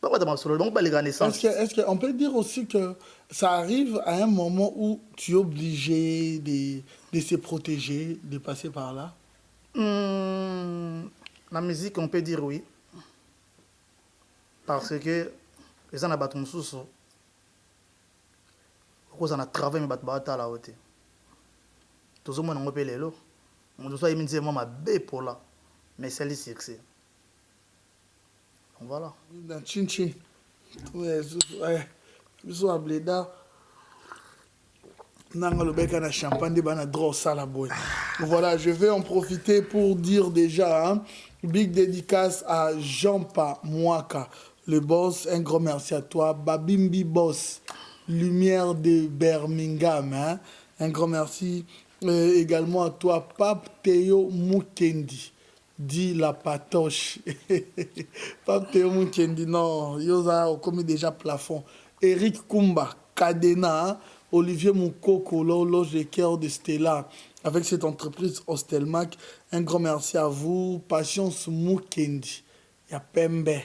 S1: Pas bata ba solo bango baleka naissance.
S5: Est-ce que on peut dire aussi que ça arrive à un moment où tu es obligé de se protéger, de passer par là?
S1: La musique on peut dire oui. Parce que les gens na batu mususu. Cause on a travaillé mais batu bata la haute. Tout le monde a appelé l'eau. On doit y dire moi bé pour là. Mais c'est le succès. Donc voilà.
S5: Dans Chinchi. Ouais. Bisous à Bleda. Nanga le bec na champagne de bana draw sala boy. Voilà, je vais en profiter pour dire déjà big dédicace à Jean-Pa Mouaka, le boss, un grand merci à toi. Babimbi Boss, Lumière de Birmingham, un grand merci également à toi. Pape Théo Mukendi, dit la patoche. Pape Théo Mukendi, non, Yosa a commis déjà plafond. Eric Kumba, Kadena, Olivier Moukoko, l'horloge de cœur de Stella, avec cette entreprise Ostelmac. Un grand merci à vous. Patience Mukendi, Yapembe.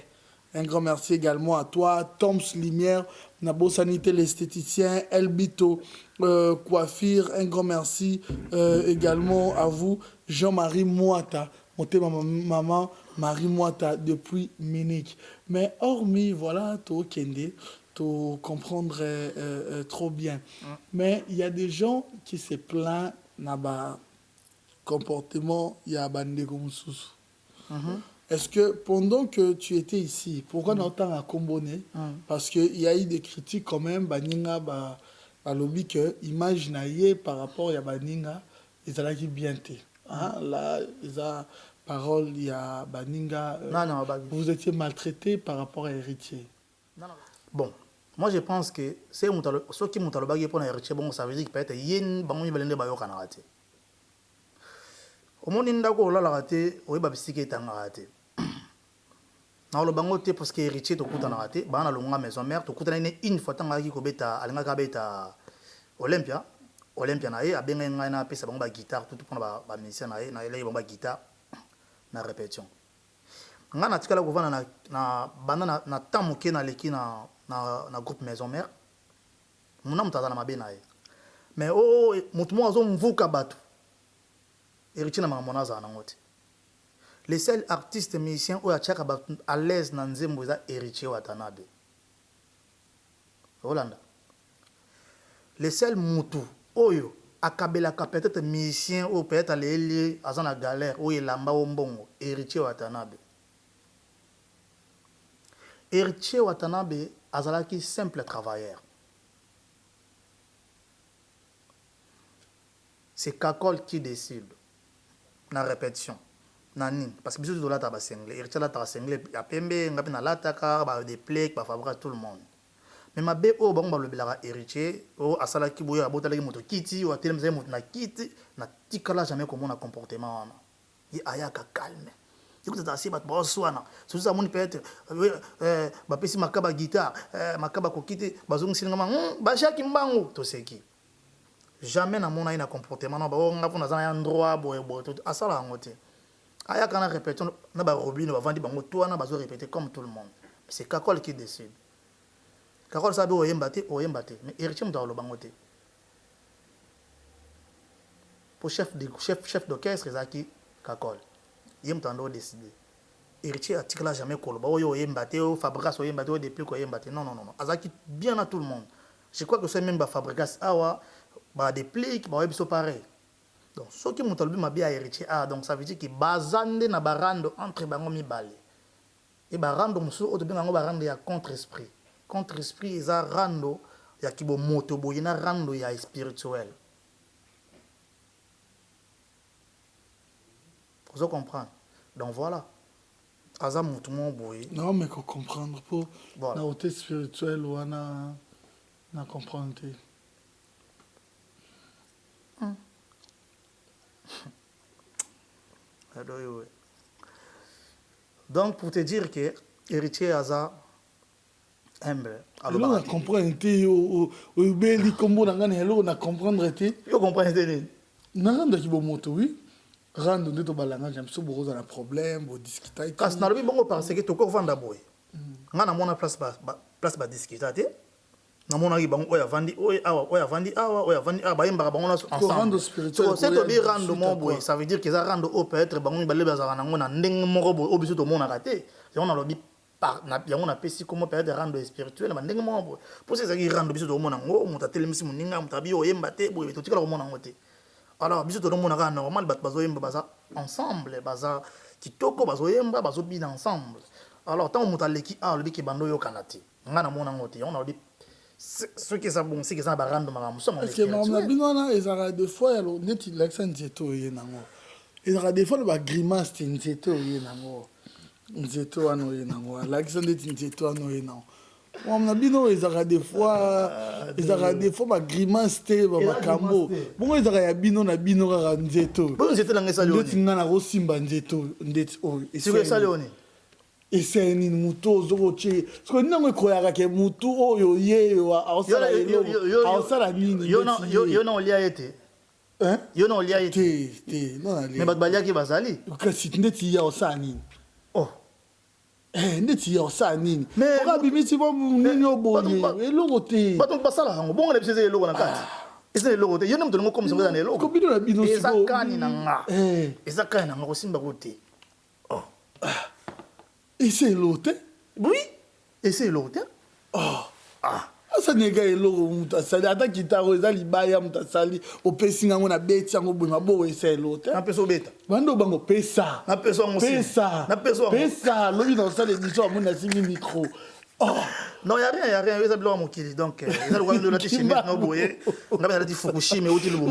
S5: Un grand merci également à toi. Toms Lumière, Nabo Sanité, l'esthéticien, Elbito, Coiffure. Un grand merci également à vous. Jean-Marie Mouata, monté maman Marie Mouata depuis Munich. Mais hormis, voilà, tout Kende. Pour comprendre trop bien. Mais il y a des gens qui se plaignent de comportement, il y a des Est-ce que pendant que tu étais ici, pourquoi n'entends à Combonné? Parce qu'il y a eu des critiques quand même, Baninga, lobby que image naïe par rapport à Baninga, ils ont bien été. Là, ils ont parole, il y a Baninga. Vous étiez maltraité par rapport à Héritier.
S1: Bon. Moi, je pense que ceux qui m'ont talobagé pour l'héritier, bon, ça veut dire que peut-être yen bango yibelende bayo kana raté. Au monde ndako la raté, oye babisike tanga raté. Na lo bango te parce que héritier to kuta na raté, bana longa maison mère to kuta na une fois tanga ki ko beta alinga ka beta Olympia na ye abenga ngai na pesa bango ba guitare tout pour ba musicien na ye na ele bango ba guitare na répétition. Nga na tikala ko vana na bana na tamuke na leki na groupe maison mère muna mutaza na mabena ye mais mutu mo azo mvuka batu héritier na mona za na ngote les seuls artistes musiciens oya chaka batu à l'aise na nzembo za héritier Watanabe Holanda les seuls mutu oyo akabela ka peut-être musicien ou peut-être aller azana galère oyo lamba ombongo héritier Watanabe héritier Watanabe azalaki simple travailleur. C'est Kakol qui décide. Na répétition. Nani. Parce que bisous de la taba single. Héritier la taba single. Ya pembe, ngapi na lataka, ba des plaques, ba fabrique tout le monde. Mais ma bé o bango ba le belara héritier, o asala ki boya abotala ki moto kiti, o atelem zay moto na kiti, na tikala jamais comment na comportement wana. Yi ayaka calme. Écoute, c'est pas bon soana. C'est ça mon peut-être ba pesi makaba guitare, makaba kokite, bazong sinanga ba chaki mbango to seki. Jamais na mona ina comportement na ba nga pona za endroit boy to asala ngote. Aya kana répétition na ba robine ba vandi bango to na bazo répéter comme tout le monde. C'est Kakol qui décide. Kakol sabe oyemba te, mais héritier mta lo bango te. Pour chef d'orchestre ezaki Kakol. Yem tando décidé. Héritier article jamais koloba oyo yembate o Fabregas yembate o depuis ko yembate non. Azaki bien à tout le monde. Je crois que c'est même ba Fabregas awa ba des pliques ba webiso pareil. Donc ce qui montalbi ma bien héritier donc ça veut dire que bazande na barando entre bango mibale. Et barando musu o to benga barando ya contre-esprit. Contre-esprit eza rando ya kibo moto boyina rando ya spirituel. Vous comprenez? Donc voilà. Azam tout le monde boy.
S5: Non, mais qu'on comprendre pour
S1: voilà.
S5: La hauteur spirituelle ou na comprendre.
S1: Donc pour te dire que héritier Aza humble.
S5: Alors on comprend au beli combo na ngani hello na comprendre té.
S1: Yo comprendre té.
S5: Na nganda ki bo moto oui. Rando ndeto balanga j'aime so beaucoup dans un problème bo discuter.
S1: Parce na lobi bongo parce que to ko vanda boy. Nga na mona place ba discuter té. Na mona ki bango oya vandi ba yemba bango na ensemble.
S5: Rando spirituel.
S1: C'est to bi rando mon boy, ça veut dire que ça rando au peut-être bango mi balé bazara nango na ndenge moko boy obiso to mona raté. On a lobi on a pesi comment période de rando spirituel mais ndenge moko boy. Pour ça qui rando biso to mona ngo mutatelemisi muninga mutabi oyemba té boy to tikala ko mona ngote. Alors, biso to mona ka normal bat bazo yemba baza ensemble baza kitoko bazo yemba bazo bina ensemble. Alors tant mutaleki a lobi ki bando yo kanati. Nga na mona ngote on a lobi ceux qui sont bons, c'est qui sont barrando maman, sommes
S5: parce que maman binona ezara des fois alors net l'accent nzeto yenango. Ezara des fois ba grimace nzeto yenango. Nzeto ano yenango. L'accent nzeto ano yenango. Maman bino ezara des fois ba grimace te ba kambo. Bon ezara ya bino na bino ka nzeto.
S1: Bon nzeto na ngesa leoni.
S5: Nzeto ngana ko simba nzeto ndet o.
S1: C'est que ça leoni.
S5: Et c'est une muto zoche parce que non koyaka ke mutu oyo ye wa osala osala nini
S1: yo non lia été
S5: hein
S1: yo non lia été
S5: non ali
S1: mais balia ki bazali
S5: kasi ndeti ya osala nini
S1: oh
S5: ndeti ya osala nini
S1: mais
S5: oka bimisi bo nini oboye eloko te
S1: bato basala hango bongo lebise eloko na kati eza eloko te yo nem tongo comme ça na eloko
S5: ko bino na bino
S1: eza kani na nga eza kani na nga ko simba ko te oh
S5: et c'est l'autre
S1: oui et c'est l'autre
S5: oh ah ça nega eloko muta sali ata kitaro eza libaya muta sali opesinga ngo na beti yango boima bo c'est l'autre
S1: na peso beta
S5: bando bango pesa
S1: na peso ngo
S5: pesa lobi dans ça l'émission amona singi micro oh
S1: non, il n'y a rien, il y a rien, donc il y a le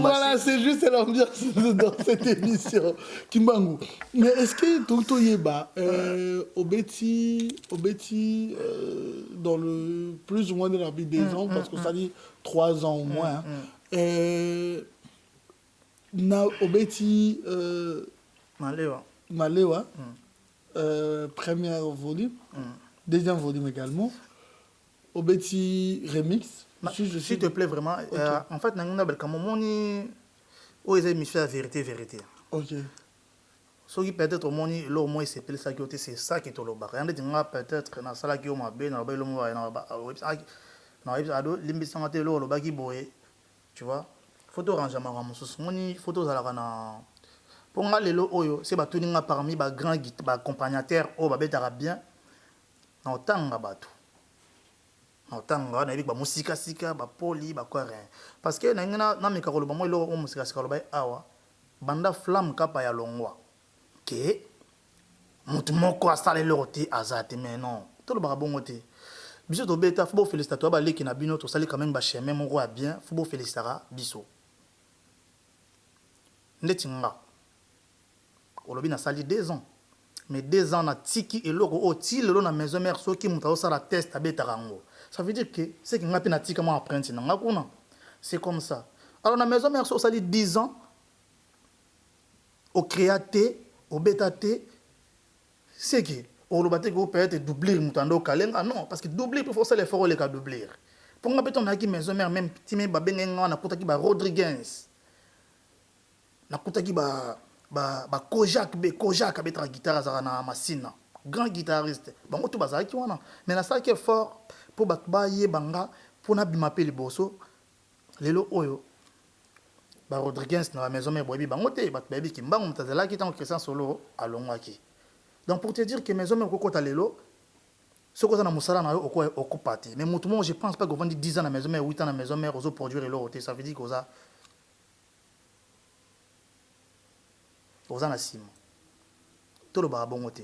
S5: voilà, c'est juste l'ambiance dans cette émission. Kimbangu. Mais est-ce que Tonto Yeba, Obeti, dans le plus ou moins de la vie des ans, parce que ça dit 3 ans au moins, na Obeti Malewa, premier volume, deuxième volume également. Obeti remix.
S1: S'il te plaît vraiment, en fait, la vérité.
S5: Ok.
S1: Ce qui peut-être au moins c'est ça qui est au bas. Peut-être dans ça qui tu vois. Photo rangement photos à la pour moi les oyo c'est ba tuninga parmi ba grand accompagnateur au ba betara bien na tanga bato. Tanga na ba musika sika ba poli ba quoi rien parce que na mikakolo ba mo lo musika sika lo ba awa banda flamme kapa ya longwa ke mutu moko asala le roté azate mais non tout le barabongo te biso to beta faut féliciter toi ba leki na bino to sali quand même ba chemin mon roi bien faut féliciter biso ndetinga olobi na sali 2 ans mais 2 ans na tiki eloko o ti lelo na maison mère so ki muta osala test abeta rango. Ça veut dire que c'est que je suis comment apprendre. C'est comme ça. Alors, dans la maison mère, ça dit 10 ans, au créaté, au bétaté, c'est que au baté que peut être doubler mutando kalenga non parce que doubler pour forcer l'effort les cas doubler. Pour nga beton na ki maison mère même ti me ba benga na kuta ki ba Rodriguez. Na kuta ki ba Kojak betra guitare za na machine. Grand guitariste. Bango to bazaki wana. Mais na ça qui est fort pour batba ye banga pour na bimape liboso lelo oyo ba Rodriguez na maison mère bobi bango te bat baby ki mbango mtazela ki tant Christian Solo alongaki. Donc pour te dire que maison mère kokota lelo ce que ça na musala na okopati mais mutumo je pense pas que vendre 10 ans na maison mère 8 ans na maison mère ozo produire lelo te ça veut dire que ça oza na sima to lo ba bongo te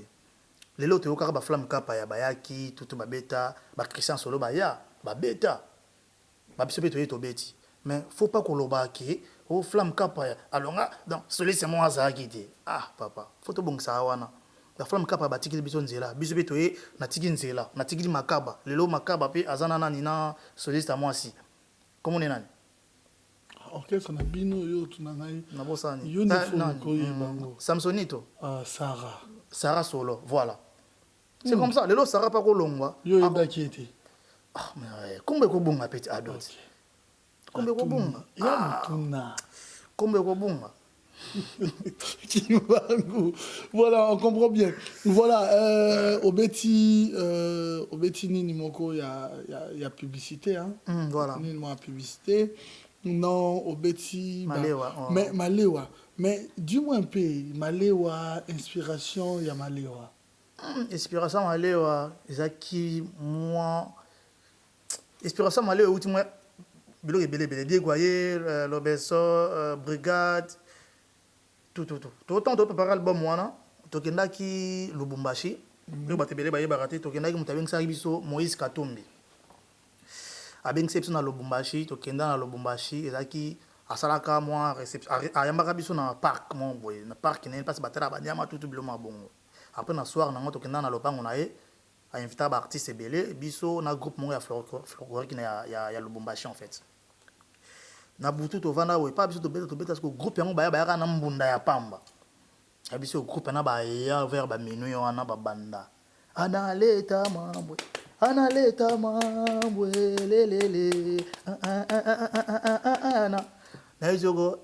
S1: lelo te okaka ba flamme kapa ya bayaki tutu babeta ba Christian Solo baya babeta ba biso beto yeto beti mais faut pas qu'on lobaki o flamme kapa ya alonga donc celui c'est moi azaki te ah papa faut to bongisa wana la flamme kapa ba tikili biso nzela biso beto ye na tikili nzela na tikili makaba lelo makaba pe azana nani na celui c'est moi si comment on est nani
S5: ok ça na bino yo tunangai
S1: na bosani
S5: uniforme ko yibango
S1: Samsonito Sarah Solo voilà. C'est comme ça, les lots Sarah pas kolongwa.
S5: Yo yebaki
S1: ah mais kombe ko bonga petit adult. Kombe ko bonga.
S5: Ya mutuna.
S1: Kombe ko bonga.
S5: Voilà, on comprend bien. Voilà, Obeti Nini Moko, il y a publicité hein.
S1: Voilà.
S5: Nini Moko publicité. Non, Obeti
S1: Malewa.
S5: Mais Malewa. Mais dis-moi un peu, Malewa, inspiration, il y a Malewa.
S1: Inspiration Malewa, Zaki, moi. Inspiration Malewa, où tu m'as. Bilo ebele bien goyer, l'obeso, brigade, tout. Autant de préparer l'album wana, tokenda ki Lubumbashi, yo batebele baye barate, tokenda ki mutabenga sa biso Moïse Katumbi. abengisi biso na Lubumbashi tokenda na Lubumbashi ezaki asalaka mwa réception ayambaka biso na parc mo boye na parc nene parce batala banyama tutu biloma bongo après na soir nango tokenda na lopango na ye ainvita ba artiste ebele biso na groupe mo ya folklorique na ya Lubumbashi en fait na butu tovanda we pa biso tobeta parce que groupe yango baya na mbunda ya pamba ya biso groupe na ba ya vers ba minuit wana ba banda analeta mambwe lelele na yoko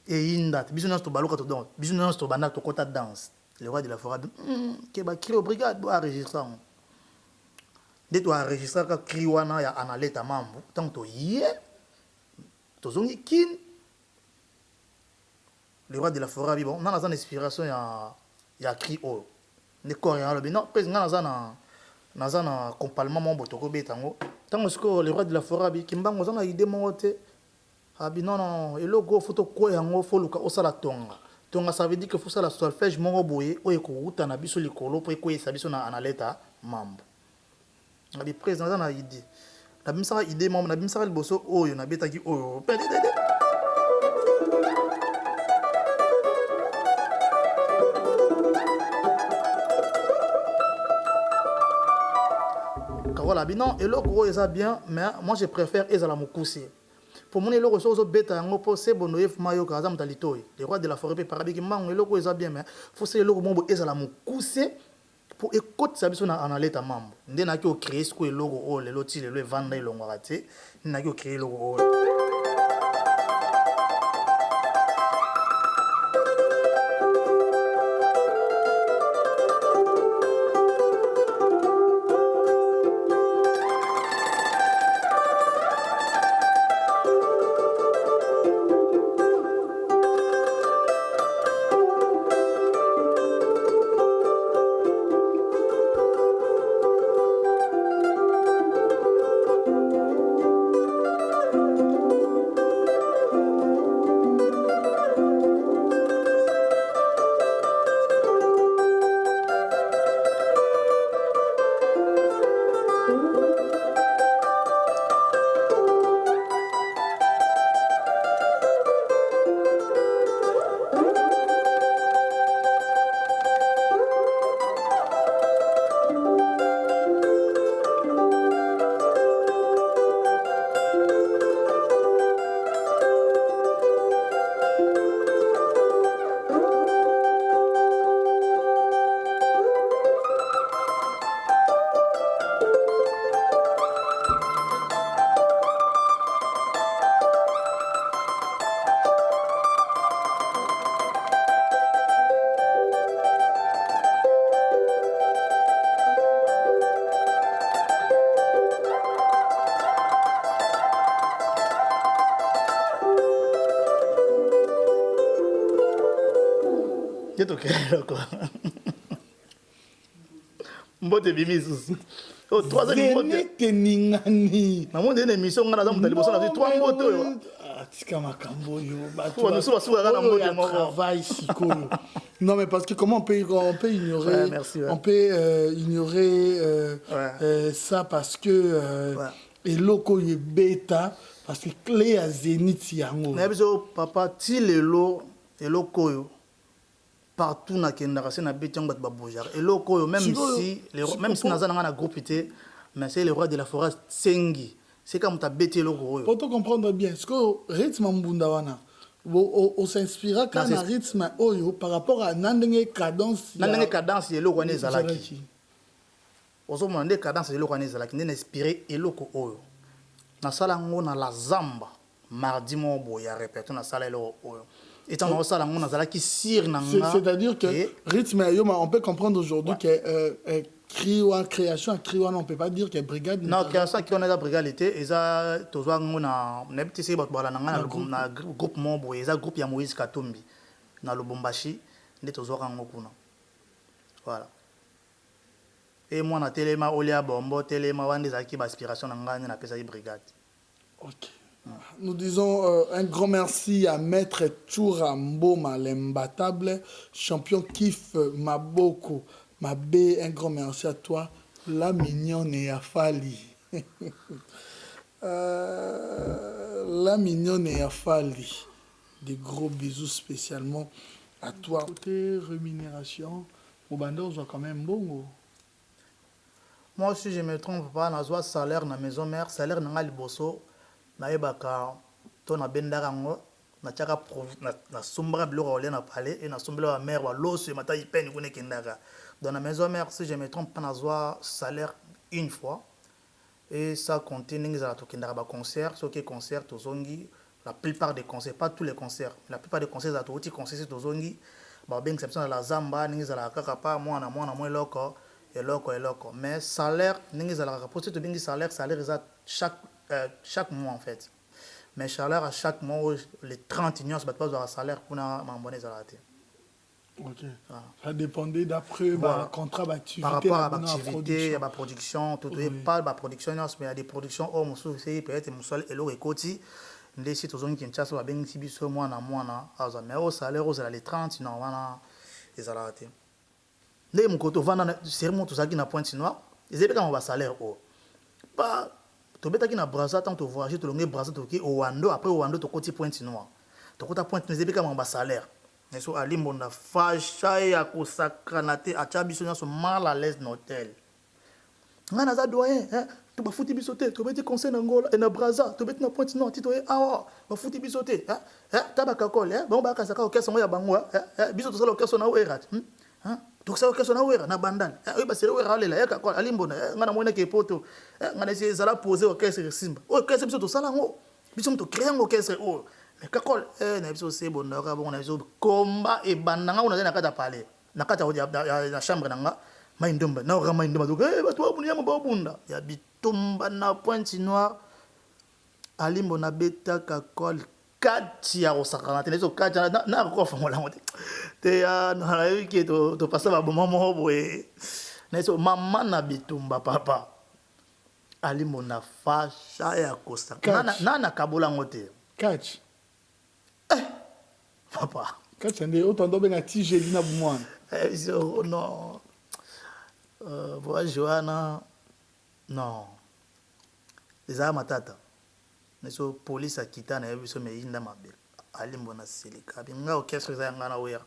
S1: inda biso na to baluka to donc biso na to banda to kota danse le roi de la forêt ke ba cri au brigade bo enregistrer de to enregistrer ka cri wana ya analeta mambo tant to ye to zongi kin le roi de la forêt bon na na inspiration ya cri o ne coréen le non président na na compalement mon botoko betango tant que le roi de la forêt bi kimbango za na idée mon te abi non eloko photo ko yango foluka osala tonga ça veut dire que faut ça la solfège mon boye o ekuta na biso likolo po ko yesa biso na analeta mambo abi président na idée na bimsa idée mon na bimsa liboso oyo na betaki oyo voilà non et le gros est bien mais moi je préfère ezala mokusi pour mon eloko so beta yango po se bonoye mayo kaza mtalitoy le roi de la forêt parabi ki mango eloko est bien mais faut se eloko mombo ezala mokusi pour écoute ça biso na analeta mambo nde na ki o créer ce ko eloko o le loti le vanda ilongo raté na ki o créer eloko o mbote bimisus oh 3 ans mbote
S5: keningani
S1: na monde une émission ngana za mutali bosa na 3 mbote yo
S5: tika makambo yo
S1: nous sommes sur la mbote mo
S5: travail sikoyo non mais parce que comment on peut ignorer
S1: ouais, merci, ouais.
S5: on peut ignorer ça parce que et loko ye beta parce que clé à zénith yango
S1: na biso papa ti lelo eloko yo partout na kendaka c'est na beti yango ba bouger eloko yo même si nazana na groupe té mais c'est le roi de la forêt sengi c'est comme ta beti eloko yo
S5: pour te comprendre bien ce que rythme mbunda wana on s'inspira quand un rythme oyo par rapport à nandenge cadence
S1: eloko wana ezalaki ozomona nde cadence eloko wana ezalaki nde na inspiré eloko oyo na sala ngo na la zamba mardi mo boya répéter na sala eloko oyo étant dans ça on a qui sire nanga
S5: c'est-à-dire que rythme on peut comprendre aujourd'hui que création on peut pas dire que brigade
S1: non création qui on a la brigade était eza tozwa ngona n'habite c'est bato bala nanga na groupe membre eza groupe ya Moïse Katumbi na Lubumbashi nde tozwa ngo kuna voilà et moi na telema olia bombo telema wande za ki ba aspiration nanga na pesa brigade.
S5: OK. Nous disons un grand merci à Maître Choura Mboma, l'imbattable champion Kif Maboko. Mabé, un grand merci à toi, la mignonne et à Fali. La mignonne et Afali. Des gros bisous spécialement à toi. Côté rémunération, au bandeur, on quand même bon.
S1: Moi, si je ne me trompe pas, je suis salaire dans la maison mère, salaire dans le bosso, na bendarango, na chaka na sombra bleu na palais et na sombra mère wa l'os et mata ipen kune kendaka. Dans la maison mère, si je ne me trompe pas, je salaire une fois et ça continue à tout kendaka concert, ce qui est concert tozongi, la plupart des concerts, pas tous les concerts, la plupart des concerts à tout petit concert tozongi, ba ben exception la zamba, ningi la kakapa moi na loko. Eloko. Mais salaire, salaire chaque mois en fait. Mais salaire à chaque mois, les 30 unions, c'est pas un salaire pour m'abonner à la télé.
S5: Ok. Ça dépendait d'après le contrat d'activité.
S1: Par rapport à l'activité, à la production, tout pas la production, mais il y a des productions, oh, mon souci, peut-être mon sol et l'eau et côté. Les sites aux zones qui ont chassé, bien si bis mois, mais au salaire, les 30 unions, voilà, les alatés. Les mokoto vana serment tout ça qui na pointe noire ils étaient quand on va salaire oh pas to beta qui na brasa tant to voyager to longue brasa to qui au wando après au wando to côté pointe noire to côté pointe les étaient quand on va salaire mais so ali mona facha ya ko sakranate a chabiso na so mal à l'aise no hôtel ngana za doyen hein to ba futi bisoté to beti conseil na ngola et na brasa to beti na pointe noire tito ah ba futi bisoté hein tabaka kol hein bon ba ka saka o keso ya bango hein biso to sala o keso na o erat hein donc ça question na wera na bandal oui ba sere wera lela ya ka alimbona ngana mona ke poto ngana se zala poser au caisse simba o caisse biso to sala ngo biso to créer ngo caisse o mais ka kol na biso se bonda ka bon na biso combat e bandanga ona na kata pale na kata ya chambre nanga maindomba na ora maindomba donc ba to abunya mo bunda ya bitumba na pointe noire alimbona beta ka kol kati ya osakana te nezo kati na ko fangola ngote te ya na yiki to pasa ba mama boye nezo mama na bitumba papa ali mona fasha ya kosakana na kabola ngote
S5: kati
S1: papa
S5: kati ndé otondo benga tijeli na bumwana
S1: so non voyage Joana non les matata neso police akita na biso me inda mabe alimbo na selika binga orchestre za ngana oya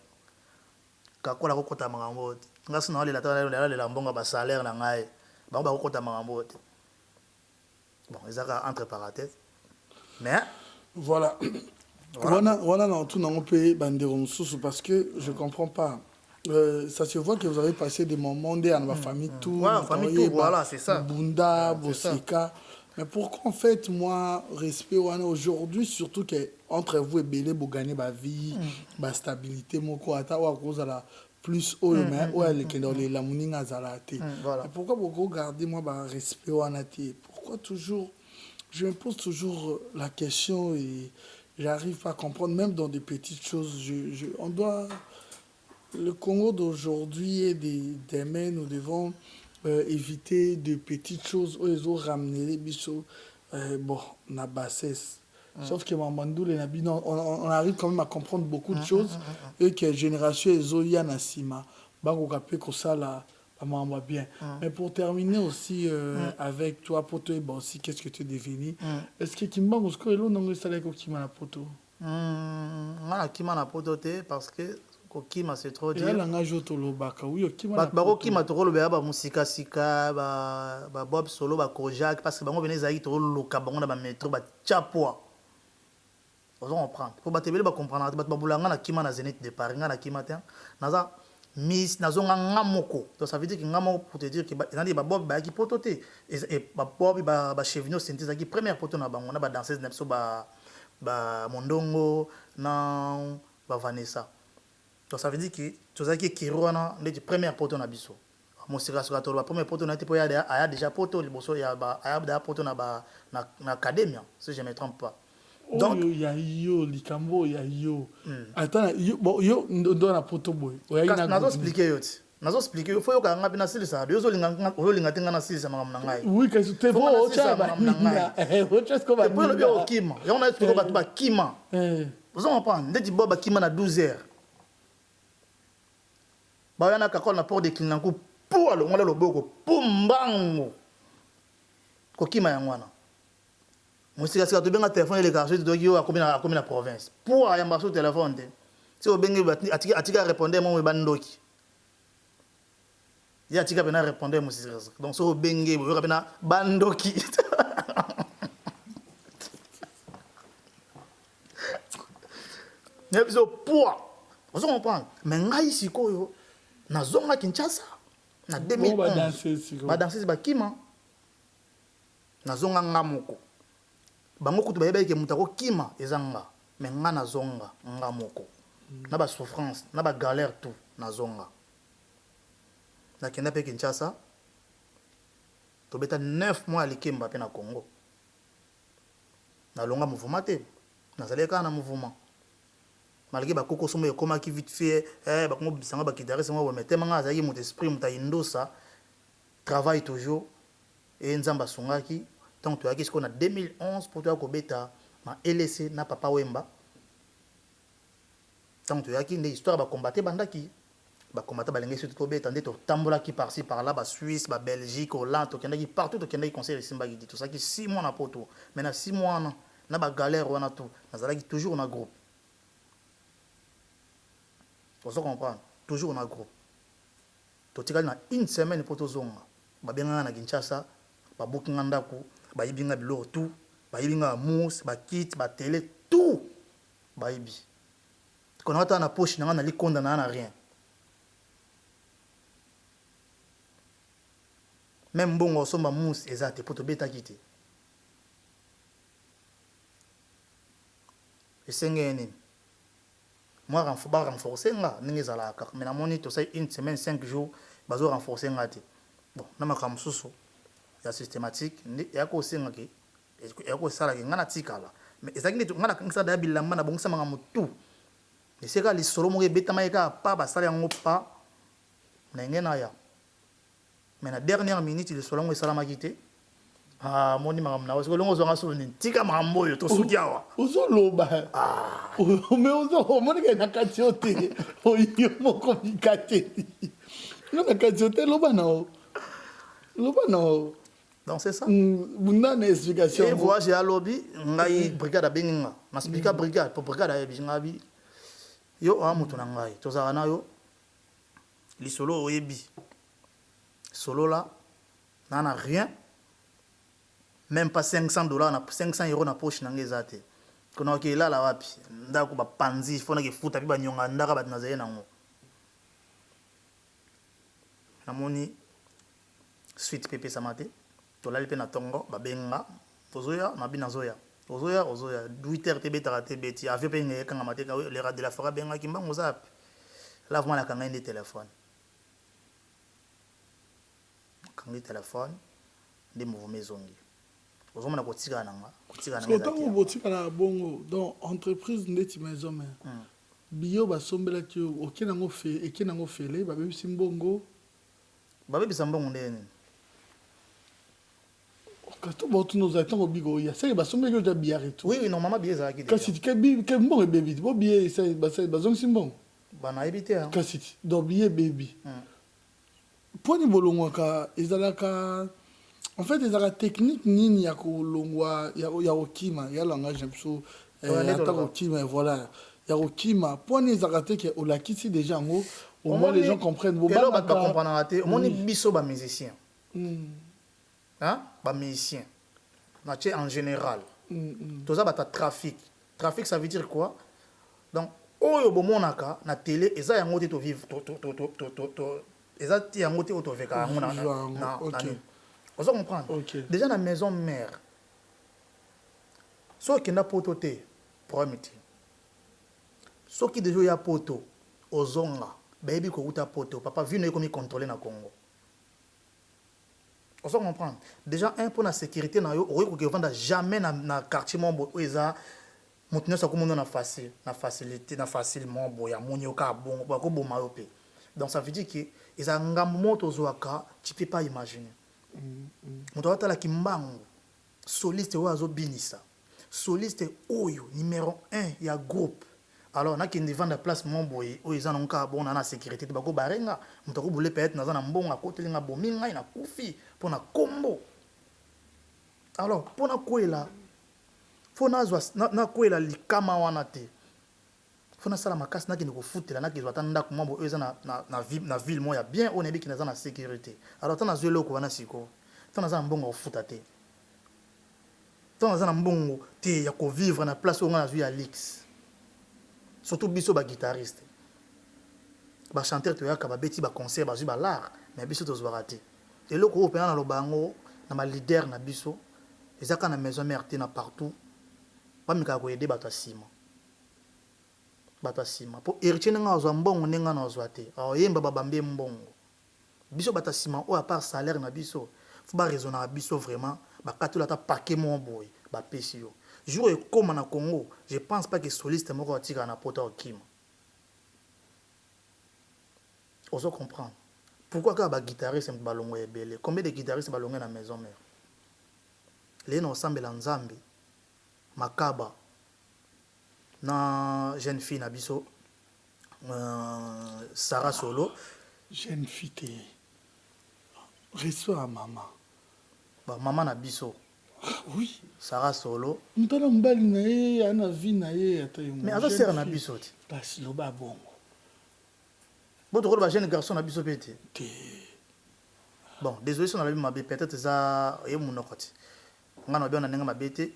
S1: kakola kokota makambo nga sina wale la la mbonga ba salaire na ngai ba ba kokota makambo bon ezaka entre parenthèses mais
S5: voilà voilà dans tout non peut bandero mususu parce que je comprends pas ça se voit que vous avez passé des moments dans la famille tout
S1: voilà famille tout voilà c'est ça
S5: bunda bosika. Mais pourquoi en fait, moi, respect aujourd'hui, surtout qu'entre vous et Bélé, vous gagnez ma vie, ma stabilité, mon côté, ou à cause de la plus haut, mais ou elle est dans les lamounines à Zalate. Pourquoi vous regardez moi, ma respect ou pourquoi toujours, je me pose toujours la question et j'arrive pas à comprendre, même dans des petites choses. On doit, le Congo d'aujourd'hui et des mains, nous devons éviter de petites choses où ils ont ramené les bisous bon na bassesse sauf que Mamandou les nabis on arrive quand même à comprendre beaucoup de choses et que génération ils ont ya na sima ba ko kapé ko ça là pas bien mais pour terminer aussi avec toi poto bon aussi qu'est-ce que tu es devenu est-ce que kimba musko elo non ça ko kima na poto
S1: na kima na poto te parce que kokima c'est trop dur.
S5: La ngajo to lobaka oui okima.
S1: Ba kokima to lobe ba musika sika ba Bob Solo ba Kojak parce que bango venez zaï to loka bango na ba métro ba chapoa. On comprend. Pour ba tebele ba comprendre ba bulanga na kima na Zénith de Paris na kima te. Naza Miss nazonga ngamoko. Donc ça veut dire que ngamoko pour te dire que ba Bob ba ki pototé et ba Bob ba Chevino synthèse qui première poto na bango na ba danseuse nepso ba Mondongo na ba Vanessa. Donc ça veut dire que tout ça qui est Kiroana, les premières potes na biso. Mon sera sur la première pote na tipo ya déjà pote liboso ya ba ya pote na académie si je me trompe pas.
S5: Donc il y a yo likambo ya yo. Attends yo ndo na poto boy.
S1: Nazo expliquer yo. Nazo expliquer yo faut yo kanga bina silisa. Yo zo linga tenga na silisa mangam na ngai.
S5: Oui que c'était beau au chaba. Autre chose comme ça.
S1: Pour le bio kima. Ya on a expliqué ba kima. Vous en comprendre. Ndeti boba kima na 12h. Bayana kakol na port de Kinanku pour le ngala loboko pour mbango kokima yango wana mosika sika tobenga téléphone eleka so toki yo akomi na province pour ayamba so téléphone te si obenge atika répondre mo bandoki ya atika pena répondre mosika donc so obenge yo pena bandoki ne biso poids vous comprenez mais ngai sikoyo nazonga Kinshasa na 2011 badanseuse bakima nazonga nga moko bango kutu bayeba ke mutu akokima eza nga me nga nazonga nga moko na basouffrance na bagalère tout nazonga nakenda mpe Kinshasa tobeta 9 mois ya likemba mpe na Congo nalonga mouvement te nazali kaka na mouvement malgré bakoko somo ekomaki vite fait bakongo bisanga bakitarisi ngo bametema nga azalaki moto esprit moto ayindosa travaille toujours et nzamba sungaki donc toyaki sikoyo na 2011 pour toya kobeta na LC na Papa Wemba donc toyaki nde histoire bakombate bandaki bakombate balenge surtout tobeta nde totambolaki par-ci par-là Suisse Belgique Hollande tokendaki partout tokendaki conseil esimbaki di tosaki 6 mois na poto mais na 6 mois na bagalère wana tout nazalaki toujours na groupe. Vous comprenez? Toujours dans le groupe. Tu as une semaine pour te zonga. Babenga na Kinshasa, babukinga ndako, bayibinga bilo tout, bayibinga mousse, bakit, ba télé, tout. Bayibi. Quand on a na poche na li konda na rien. Même bongo somba mousse ezate pour te beta kité. Et sengeni. Moi, renforcer, mais na moni to say une semaine 5 jours, bazo renforcer ngati. Bon, na makam susu ya systématique, ya ko senga ke, ya ko sala ke ngana tikala. Mais ezaki ndeto ngana kangisa da bilamba na bongisa manga mutu. Et c'est ka li solo mo beta maika pa ba sala yango pa na ngena ya. Mais na dernière minute le solo mo sala makite. Ah, moni mangam na waso longo zonga so ni tika mambo yo to sukiawa.
S5: Ozo loba. Ah. Mais ozo moni ke nakatiote. Oyo moko mikate. No nakatiote loba na. Loba na.
S1: Donc c'est ça.
S5: Bunda na explication.
S1: Et voyage à lobby, ngai brigade benga. Na speaker brigade pour brigade ya bingabi. Yo amuto na ngai. Tozara na yo. Li solo oyebi. Solo là, n'a rien. Même pas $500, 500 euros na poche na ngezate. Kono ke la la wapi. Ndako ba panzi fona ke futa bi ba nyonga ndaka ba nazaye nango. Namoni suite pepe samate. To lali pe na tongo ba benga. Tozoya na bina zoya. Ozoya 8h tebe tarate beti. Ave pe ngé kanga mate ka le rad de la forêt benga kimba ngozap. Là vraiment la kanga inde téléphone. Kanga téléphone de mouvement zongi. Vous avez
S5: un bongo dans entreprise ndeti maison mais bio ba sombela ti okenango fe ekenango fele ba bebi simbongo
S1: ba bebi sambongo ndeni
S5: kato botu nos attend bigo ya c'est ba sombela jo biare tout
S1: oui normalement bien ça qui
S5: kasi ke bi ke mbongo bebi bo bien c'est ba zong simbongo
S1: ba na ebité hein
S5: kasi do bien baby poni bolongo ka ezalaka. En fait, il y a la technique nini ya kolongwa ya okima ya langage mso ya okima voilà ya okima poni zakate ke olakisi déjà ngo au moins les gens comprennent
S1: bon ba comprendre raté au moins biso ba musicien hein ba musicien na tché en général tout ça ba ta trafic ça veut dire quoi donc oyo bomonaka na télé eza yango te to vivre to eza ti yango te to veka na vous comprenez? Okay. Déjà dans la maison mère, ceux qui n'ont pas de problème, ceux qui déjà y a poto, aux onga, baby ko uta poto, papa vient comme contrôler na Congo. Vous comprenez? Déjà un pour la sécurité na yo, on ne vend jamais na quartier mombo eza montenir ça comme on a facile, na facilité, na facilement boya monyo ka bon, ba ko bo mayope. Donc ça veut dire que ils a ngamoto zoaka, tu peux pas imaginer. Moto atala kimbangu soliste oyo azobinisa soliste oyo numéro 1 ya groupe alors na kende vendre place momboye oyo eza nonka bona na sécurité te bako barenga moto ko bule peut-être na za na mbonga kotelinga bominga na kufi pona kombo Alors mpona koyela fo na koyela likama wana te fo nasala makasi nakende kofutela nakezwa ata ndako mwa boye oyo eza na ville moko ya bien oyo nayebiki naza na sécurité. Alors ntan nazwa eloko wana sikoyo ntan naza na mbongo ya kofuta te ntan naza na mbongo te ya kovivre na place oyo nga nazwi ya lix surtout biso baguitariste bachanteur toyaka babeti baconcert bazwi balart mais biso tozwaka te eloko oyo mpena naloba yango na balider na biso eza kaka na maison mère te na partout bamekaka koyede bato ya nsima mpo héritier ndenge azwa mbongo ndenge nga nazwa te aoyemba babambi mbongo biso bato ya nsima oyo apart salaire na biso fo baraisonnaka biso vraiment bakatoli ata pake moko boye bapesi yo jour ekóma na Congo je pense pas que soliste moko atikaka na pota okima ozo comprendre pourquoi kaka baguitariste balongo ebele combien de guitaristes balongo na maison mère leye na osambela nzambe makaba na jeune fille na biso Sarah Solo
S5: jeune fille te reçoit maman
S1: maman na biso
S5: oui
S1: Sarah Solo
S5: mutana mbali na ye ana vie na ye ata yo
S1: mais aza sœur na biso te
S5: basi loba bongo
S1: bo tokolo ba jeune garçon na biso pe te bon désolé si on a la mabe peut-être ça ye munoko te ngana bien na ndenge mabe te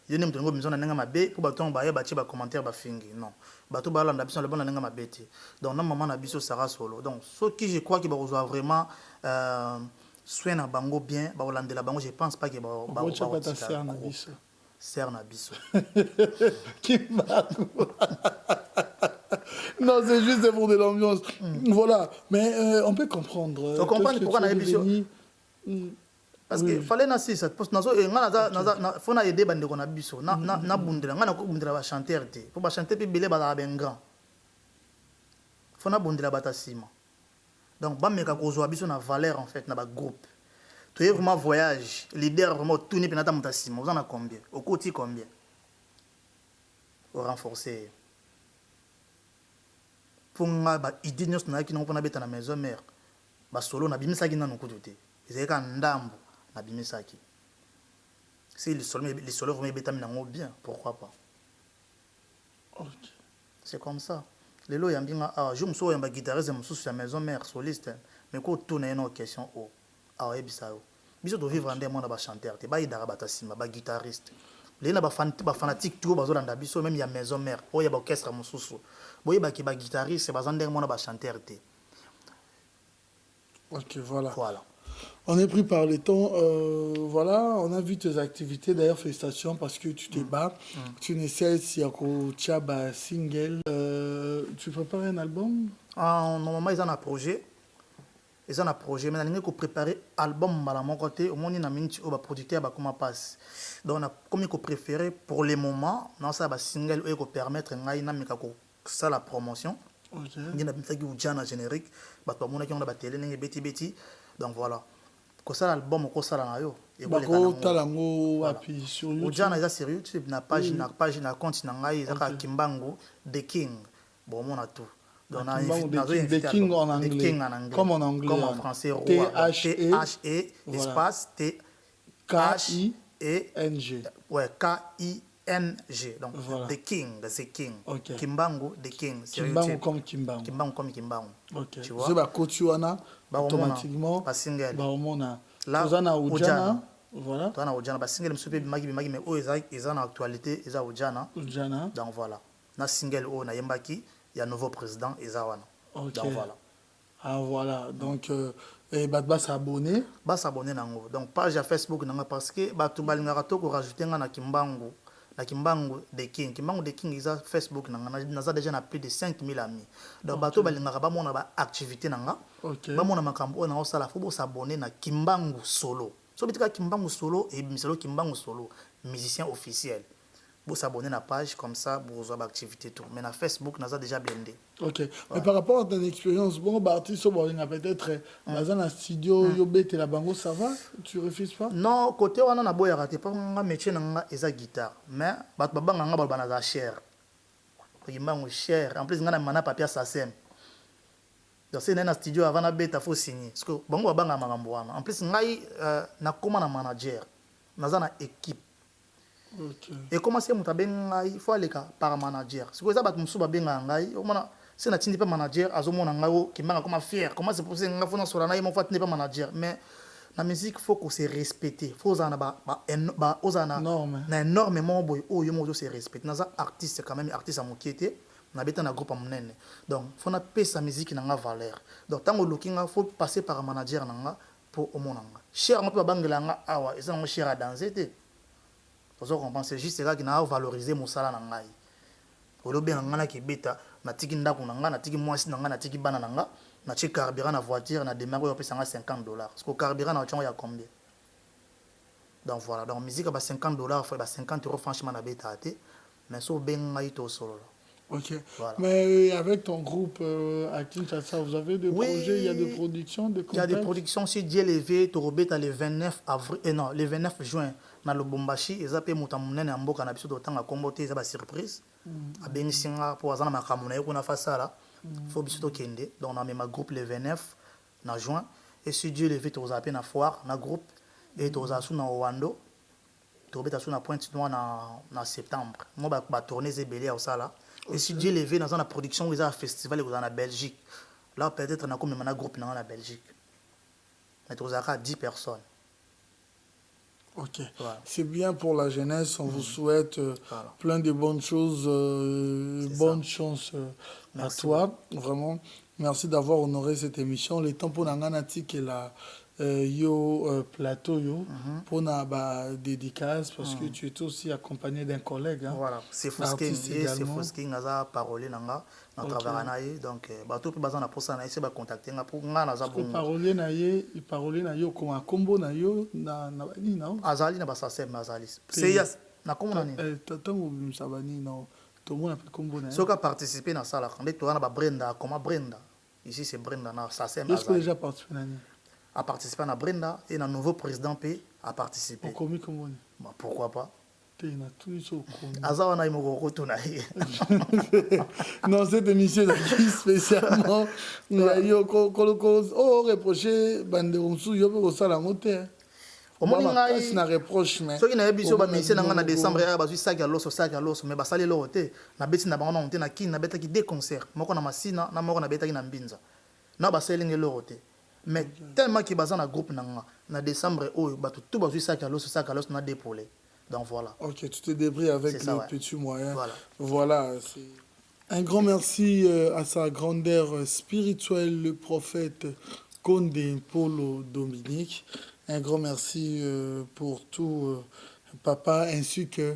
S1: yo ne mutongo biso na ndenge mabe po bato ba ye ba tie ba commentaire ba fingi non bato ba landa biso na bona ndenge mabe te donc na maman na biso Sarah Solo donc ce qui je crois que ba reçoit vraiment soin na bango bien ba olandela bango je pense pas que ba sœur na biso
S5: non, c'est juste pour de l'ambiance. Voilà, mais on peut comprendre.
S1: On comprend pourquoi on a biso. Parce que fallait na si cette poste nazo ngana faut na aider bande ko na biso na bundela ngana ko bundela ba chanteur te pour ba chanter pe belé ba ben grand faut na bundela bata sima donc ba meka ko zo biso na valeur en fait na ba groupe tu es vraiment voyage leader vraiment tourner pe na ta mutasima vous en a combien au côté combien au renforcer pour nga ba idée nyos na ki non pona beta na maison mère ba solo na bimisaki na nukutu te ezeka ndambo na bimisaki si les solos vont beta nango bien pourquoi pas
S5: okay.
S1: C'est comme ça les lo yambinga je me souviens ba guitariste mususu sur maison mère soliste mais ko tourner une question o ebisa yo biso do vivre ndemo na ba chanteur te ba idara batasima ba guitariste les na ba fanatique tout bazolanda biso même ya maison mère o ya ba orchestre mususu boye ba ki ba guitariste bazande ndemo na ba chanteur te.
S5: Ok, voilà.
S1: Voilà.
S5: On est pris par le temps. Voilà, on a vu tes activités. D'ailleurs, félicitations parce que tu te bats. Tu ne sais si tu as un single. Tu prépares un album?
S1: Normalement, ils ont un projet. Ils ont un projet. Mais ils ont préparé un album à mon côté. Au moins, ils ont un producteur qui passe. Donc, on a comme ils ont préféré pour le moment. Ça va single qui permettre de faire la promotion. Il y a un générique. Donc voilà. Quand ça l'album ko sala na yo
S5: et ko talango wapi sur YouTube.
S1: Ujana eza sur YouTube na page na compte na ngai eza ka Kimbangu The King. Bon mon a tout.
S5: Donc The King en anglais. Comme en anglais.
S1: Comme en français roi. T-H-E espace T-H-I-N-G. Ouais, K-I-N-G. Donc voilà. The King. Okay. Kimbangu The King.
S5: Kimbangu comme Kimbangu.
S1: Kimbangu comme Kimbangu.
S5: Ok. Tu vois. C'est ba kotuana automatiquement.
S1: Ba single.
S5: Ba omona.
S1: Là,
S5: Ozana Ujana. Voilà.
S1: Tona Ujana ba single msupe bimagi mais o eza na actualité eza Ujana.
S5: Ujana.
S1: Donc voilà. Na single o na yembaki ya nouveau président eza wana.
S5: Okay.
S1: Donc voilà.
S5: Ah voilà. Donc ba s'abonner.
S1: Ba s'abonner nango. Donc page à Facebook nanga parce que ba to balingaka to ko rajouter nga na Kimbangu. La Kimbangu The King. Kimbangu The King isa Facebook naza déjà na plus de 5000 amis. Donc bato balingaka ba mona ba activité nanga.
S5: Okay.
S1: Ba mona makambo na osala faut s'abonner na Kimbangu Solo. So bitika Kimbangu Solo et miselo Kimbangu Solo musicien officiel. Vous s'abonner à la page comme ça pour avoir l'activité tout. Mais na Facebook naza déjà blindé.
S5: OK. Ouais. Mais par rapport à ton expérience, bon artiste peut-être dans un studio yobete la bango ça va? Tu refuses pas?
S1: Non, côté wana na boya raté pas nga métier nga eza guitare. Mais bat babanga nga balbana za cher. Kimbangu cher. En plus nga na mana papier SACEM. Donc c'est un studio avant na beta faut signer parce que bango babanga makambo wana. En plus ngai na koma na manager. naza na équipe.
S5: Ok.
S1: Et comment c'est mon tabenga, il faut aller par manager. C'est quoi ça bat musu babenga ngai, au moins c'est na tindi pas manager, azomo na ngao qui m'a comme fier. Comment c'est possible nga fona sur na il m'en fait pas manager, mais la musique faut qu'on se respecte. Faut ça na ba ozana na énormément boy oh yo mo se respecte. Naza artiste quand même artiste à mokiete, na beta na groupe monene. Donc faut na payer sa musique na nga valeur. Donc tant que looking faut passer par manager na nga pour au monanga. Cher on peut bangela nga awa, et ça mon cher à danser té. Vous comprenez, c'est juste là qui n'a valorisé mon salaire dans ngai. Au lieu bien ngana qui beta, na tiki ndaku nanga, na tiki moisi nanga, na tiki bana nanga, na tiki carburant na voiture, na démarrer au pesa $50. Parce que carburant na chon ya combien? Donc voilà, donc musique à $50, faut 50 € franchement na beta até, mais so ben ngai to solo.
S5: Ok.
S1: Voilà.
S5: Mais avec ton groupe à Kinshasa, vous avez des projets, il y a des productions, des contacts?
S1: Il y a des productions sur Dieu levé, Torobeta le 29 avril, non, le 29 juin, dans le Bombashi, et ça peut monter mon nez en boca, na biso d'autant à comboter, ça va surprise. À Bensinga, pour azana ma kamuna, on a fait ça là. Faut biso kende. Donc on a mis ma groupe le 29 en juin, et sur Dieu levé, tu as appelé na foire, na groupe, et tu as sous na Owando, Torobeta sous na Pointe-Noire na septembre. Moi, bah tourner c'est belé à ça là. Et si Dieu levé dans la production, vous avez un festival en Belgique. Là, peut-être on a comme un groupe dans la Belgique. Mais vous avez 10 personnes.
S5: Ok.
S1: Voilà.
S5: C'est bien pour la jeunesse. On vous souhaite plein de bonnes choses, bonne chance à toi. Vraiment, merci d'avoir honoré cette émission. Le temps pour Nanganati est là. Plateau pour na dédicace parce que tu es aussi accompagné d'un collègue
S1: voilà c'est Fosking naza parolier nanga na travailler naie donc bato pe bazana pour ça na essayer ba contacter nga pour nga naza bon
S5: parolier na yo comme combo na yo na ni na
S1: azali na basase azali c'est yes na comme na ni
S5: tango msabani na tout le monde appelle combo na
S1: so ka participer na sala quand to na ba Brenda comment Brenda ici c'est Brenda na sase azali
S5: est-ce que déjà participé na ni
S1: a participé à Brenda et un nouveau président P a participé. Bah, pourquoi pas?
S5: Non, cette émission est spécialement. Il y a eu reproché Banderonsou, il y a eu ça la montée.
S1: Au moins, il y a
S5: reproche.
S1: Ceux qui n'avaient pas mis en décembre, il y a eu sac à l'os, mais ça les loté. Na beti na banana monté na kin na beta qui des concerts. Moi qu'on a massina, na moi qu'on a beta qui na mbinza. Na baseling les loté. Mais tellement qu'il y a un groupe en décembre, tout va jouer sac à l'os, on a dépoulé. Donc voilà.
S5: Ok, tu te débrouilles avec
S1: ça,
S5: les petits moyens.
S1: Voilà.
S5: Un grand merci à sa grandeur spirituelle, le prophète Condé Polo Dominique. Un grand merci pour tout, papa, ainsi que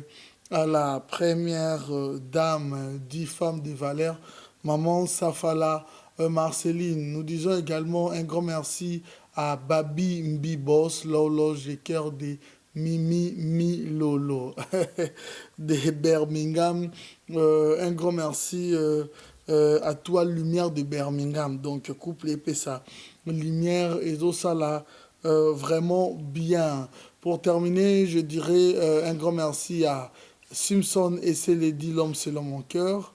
S5: à la première dame, 10 femmes de valeur, maman Safala Marceline. Nous disons également un grand merci à Babi Mbibos, l'horloge et cœur de Mimi Lolo de Birmingham. Un grand merci à toi, Lumière de Birmingham. Donc, couple épais ça. Lumière et tout ça là, vraiment bien. Pour terminer, je dirais un grand merci à Simpson et Célédie, l'homme selon mon cœur,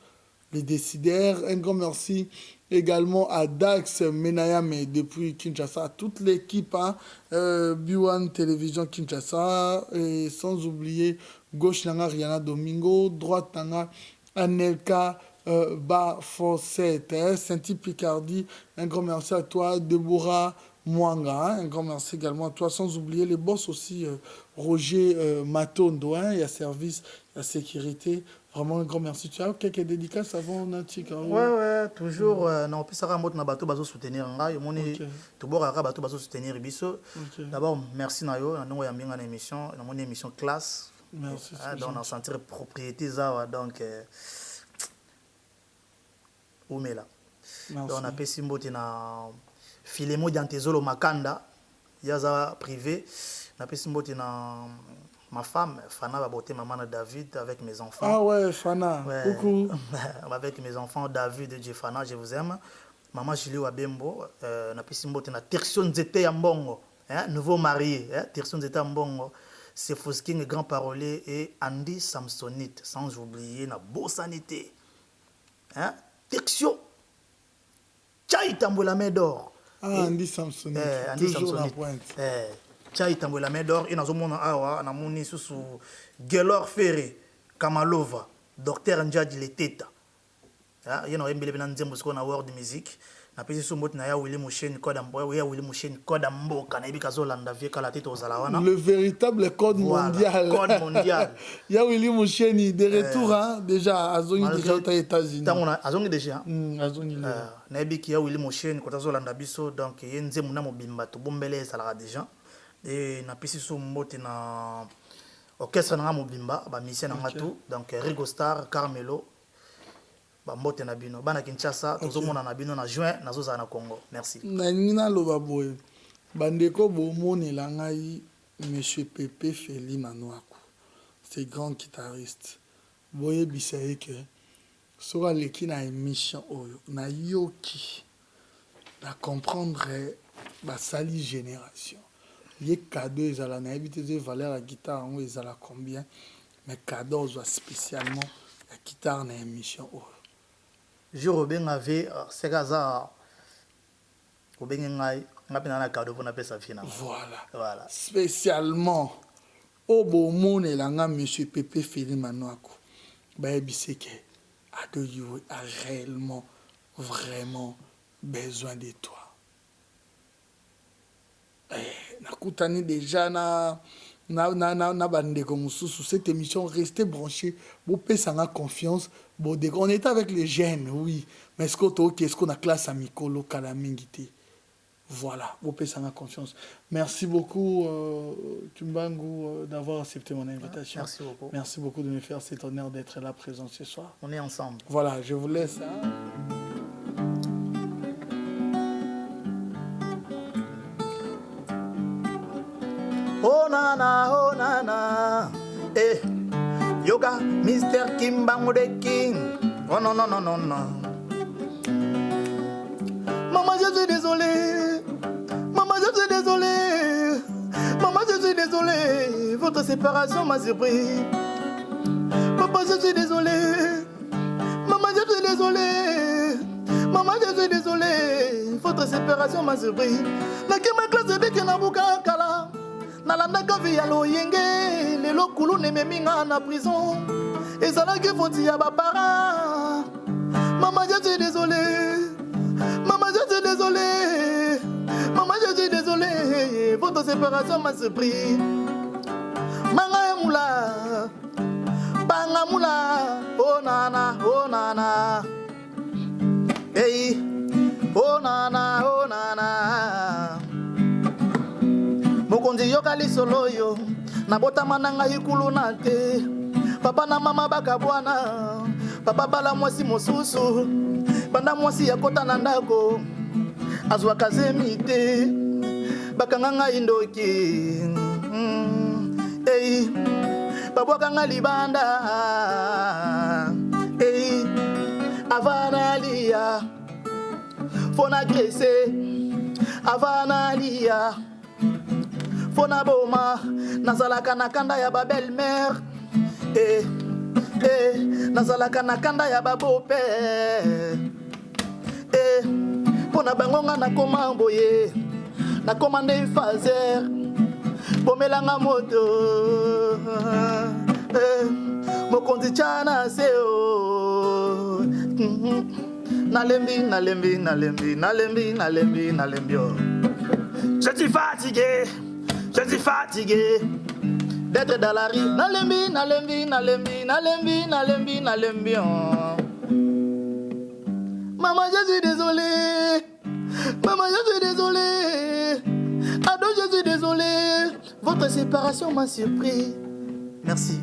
S5: les décideurs. Un grand merci également à Dax Menayame depuis Kinshasa, à toute l'équipe, B1 Télévision Kinshasa, et sans oublier gauche Nanga Rihanna Domingo, droite Nanga Anelka Bafossette, Saint-Yves Picardie. Un grand merci à toi, Deborah Mwanga, un grand merci également à toi, sans oublier les boss aussi, Roger Matondo, il y a service, il y a sécurité. Vraiment un grand merci. Tu as quelques dédicaces avant Natika?
S1: Ouais, toujours. Non, puis ça va na bateau bazo soutenir nga. Yomoni tout bord ara bateau bazo soutenir biso. D'abord merci na yo, na ya mbinga na émission, na mon émission classe.
S5: Merci.
S1: Donc on sentir propriété ça donc Oumela. Donc on a pesi mbote na Filemo Diantezolo Makanda, yaza privé. On a pesi mbote na ma femme, Fana va botter maman de David avec mes enfants.
S5: Ah ouais, Fana.
S1: Ouais.
S5: Coucou.
S1: Avec mes enfants, David et Jeffana, je vous aime. Maman Julie Wabembo, na pisimbo na Tertion Zete Ambongo, nouveau marié, Tertion Zete Ambongo. C'est Fosking, grand parolier, et Andy Samsonite, sans oublier na Bossanité. Tertion. Tchaï Tamboula Médor.
S5: Ah, Andy Samsonite.
S1: Andy
S5: toujours
S1: Samsonite.
S5: la pointe.
S1: Tchai tambo la main d'or. Et dans mon awa, na moni sous Gelor Ferré, Kamalova, Docteur Ndjadji Leteta. Il y a un peu de world music. Na pesi so mot na ya Willy Mouchen Kodambo, ya Willy Mouchen Kodambo, Kanabi Kazolanda vie kala tête aux alawana.
S5: Le véritable code mondial.
S1: Code mondial.
S5: Ya Willy Mouchen de retour hein, déjà à zone déjà aux États-Unis.
S1: Azongi déjà.
S5: Azongi.
S1: Na bi ki ya Willy Mouchen Kodazolanda biso donc yenze muna mobimba to bombele sala déjà. Et na pesi so mot na orchestre na mobimba ba mission na ngatu donc Rigo Star Carmelo. Mbote na bino bana Kinshasa tozomona na bino na juin nazoza na Congo merci
S5: na ngina loba boye bandeko bomonela ngai monsieur Pepe Feli Manouakou c'est grand guitariste boye bisaye que sera leki na émission oyo na yoki na comprendre ba sali génération les cadeaux ezala na éviter de valeur la guitare on ezala combien mais cadeaux spécialement la guitare na émission oyo
S1: jour ben avait c'est gaza au ben ngai ngapina na cadeau pour na pesa fina
S5: voilà spécialement au bon monde langa monsieur Pepe Feli Manouakou ba ebiseke Adoyo a réellement vraiment besoin de toi nakutani déjà na bandeko mususu cette émission restez branchée vous pesanga confiance bon on était avec les jeunes oui mais est-ce qu'on a classe à Mikolo Kalamingiti voilà vous pesanga confiance merci beaucoup Tumbangu d'avoir accepté mon invitation merci beaucoup de me faire cet honneur d'être là présent ce soir
S1: on est ensemble
S5: voilà je vous laisse hein.
S1: Oh nana, eh, yoga, Mr. Kimbangu the King. Oh non, non, non, non, non. Maman, je suis désolé. Maman, je suis désolé. Maman, je suis désolé. Votre séparation m'a surpris. Papa, je suis désolé. Maman, je suis désolé. Maman, je suis désolé. Votre séparation m'a surpris. La ma classe de Kenabuka Kala. Nalandaka via loyenge lelo kulu nememinga na prison ezalaki foti ya bapara maman je suis désolé maman je suis désolé maman je suis désolé votre séparation m'a surpris manga mula banga mula oh nana hey oh nana mokonzi yoka lisolo yo nabotama nanga ikulu na te papa na mama bakabwana papa bala mwasi mosusu banda mwasi yakota na ndako azwa kazemi te bakanga ngai ndoki babwakanga libanda avanalia fona grese avanalia Fona boma nazalaka na kanda ya ba belle-mère nazalaka na kanda ya ba beau-père pona bangonga na koma boye na komande fazer bomelanga moto mokonzi chana seo nalembi je suis fatigué d'être dans la rue. Nalembi. Maman, je suis désolé. Ado, je suis désolé. Votre séparation m'a surpris. Merci.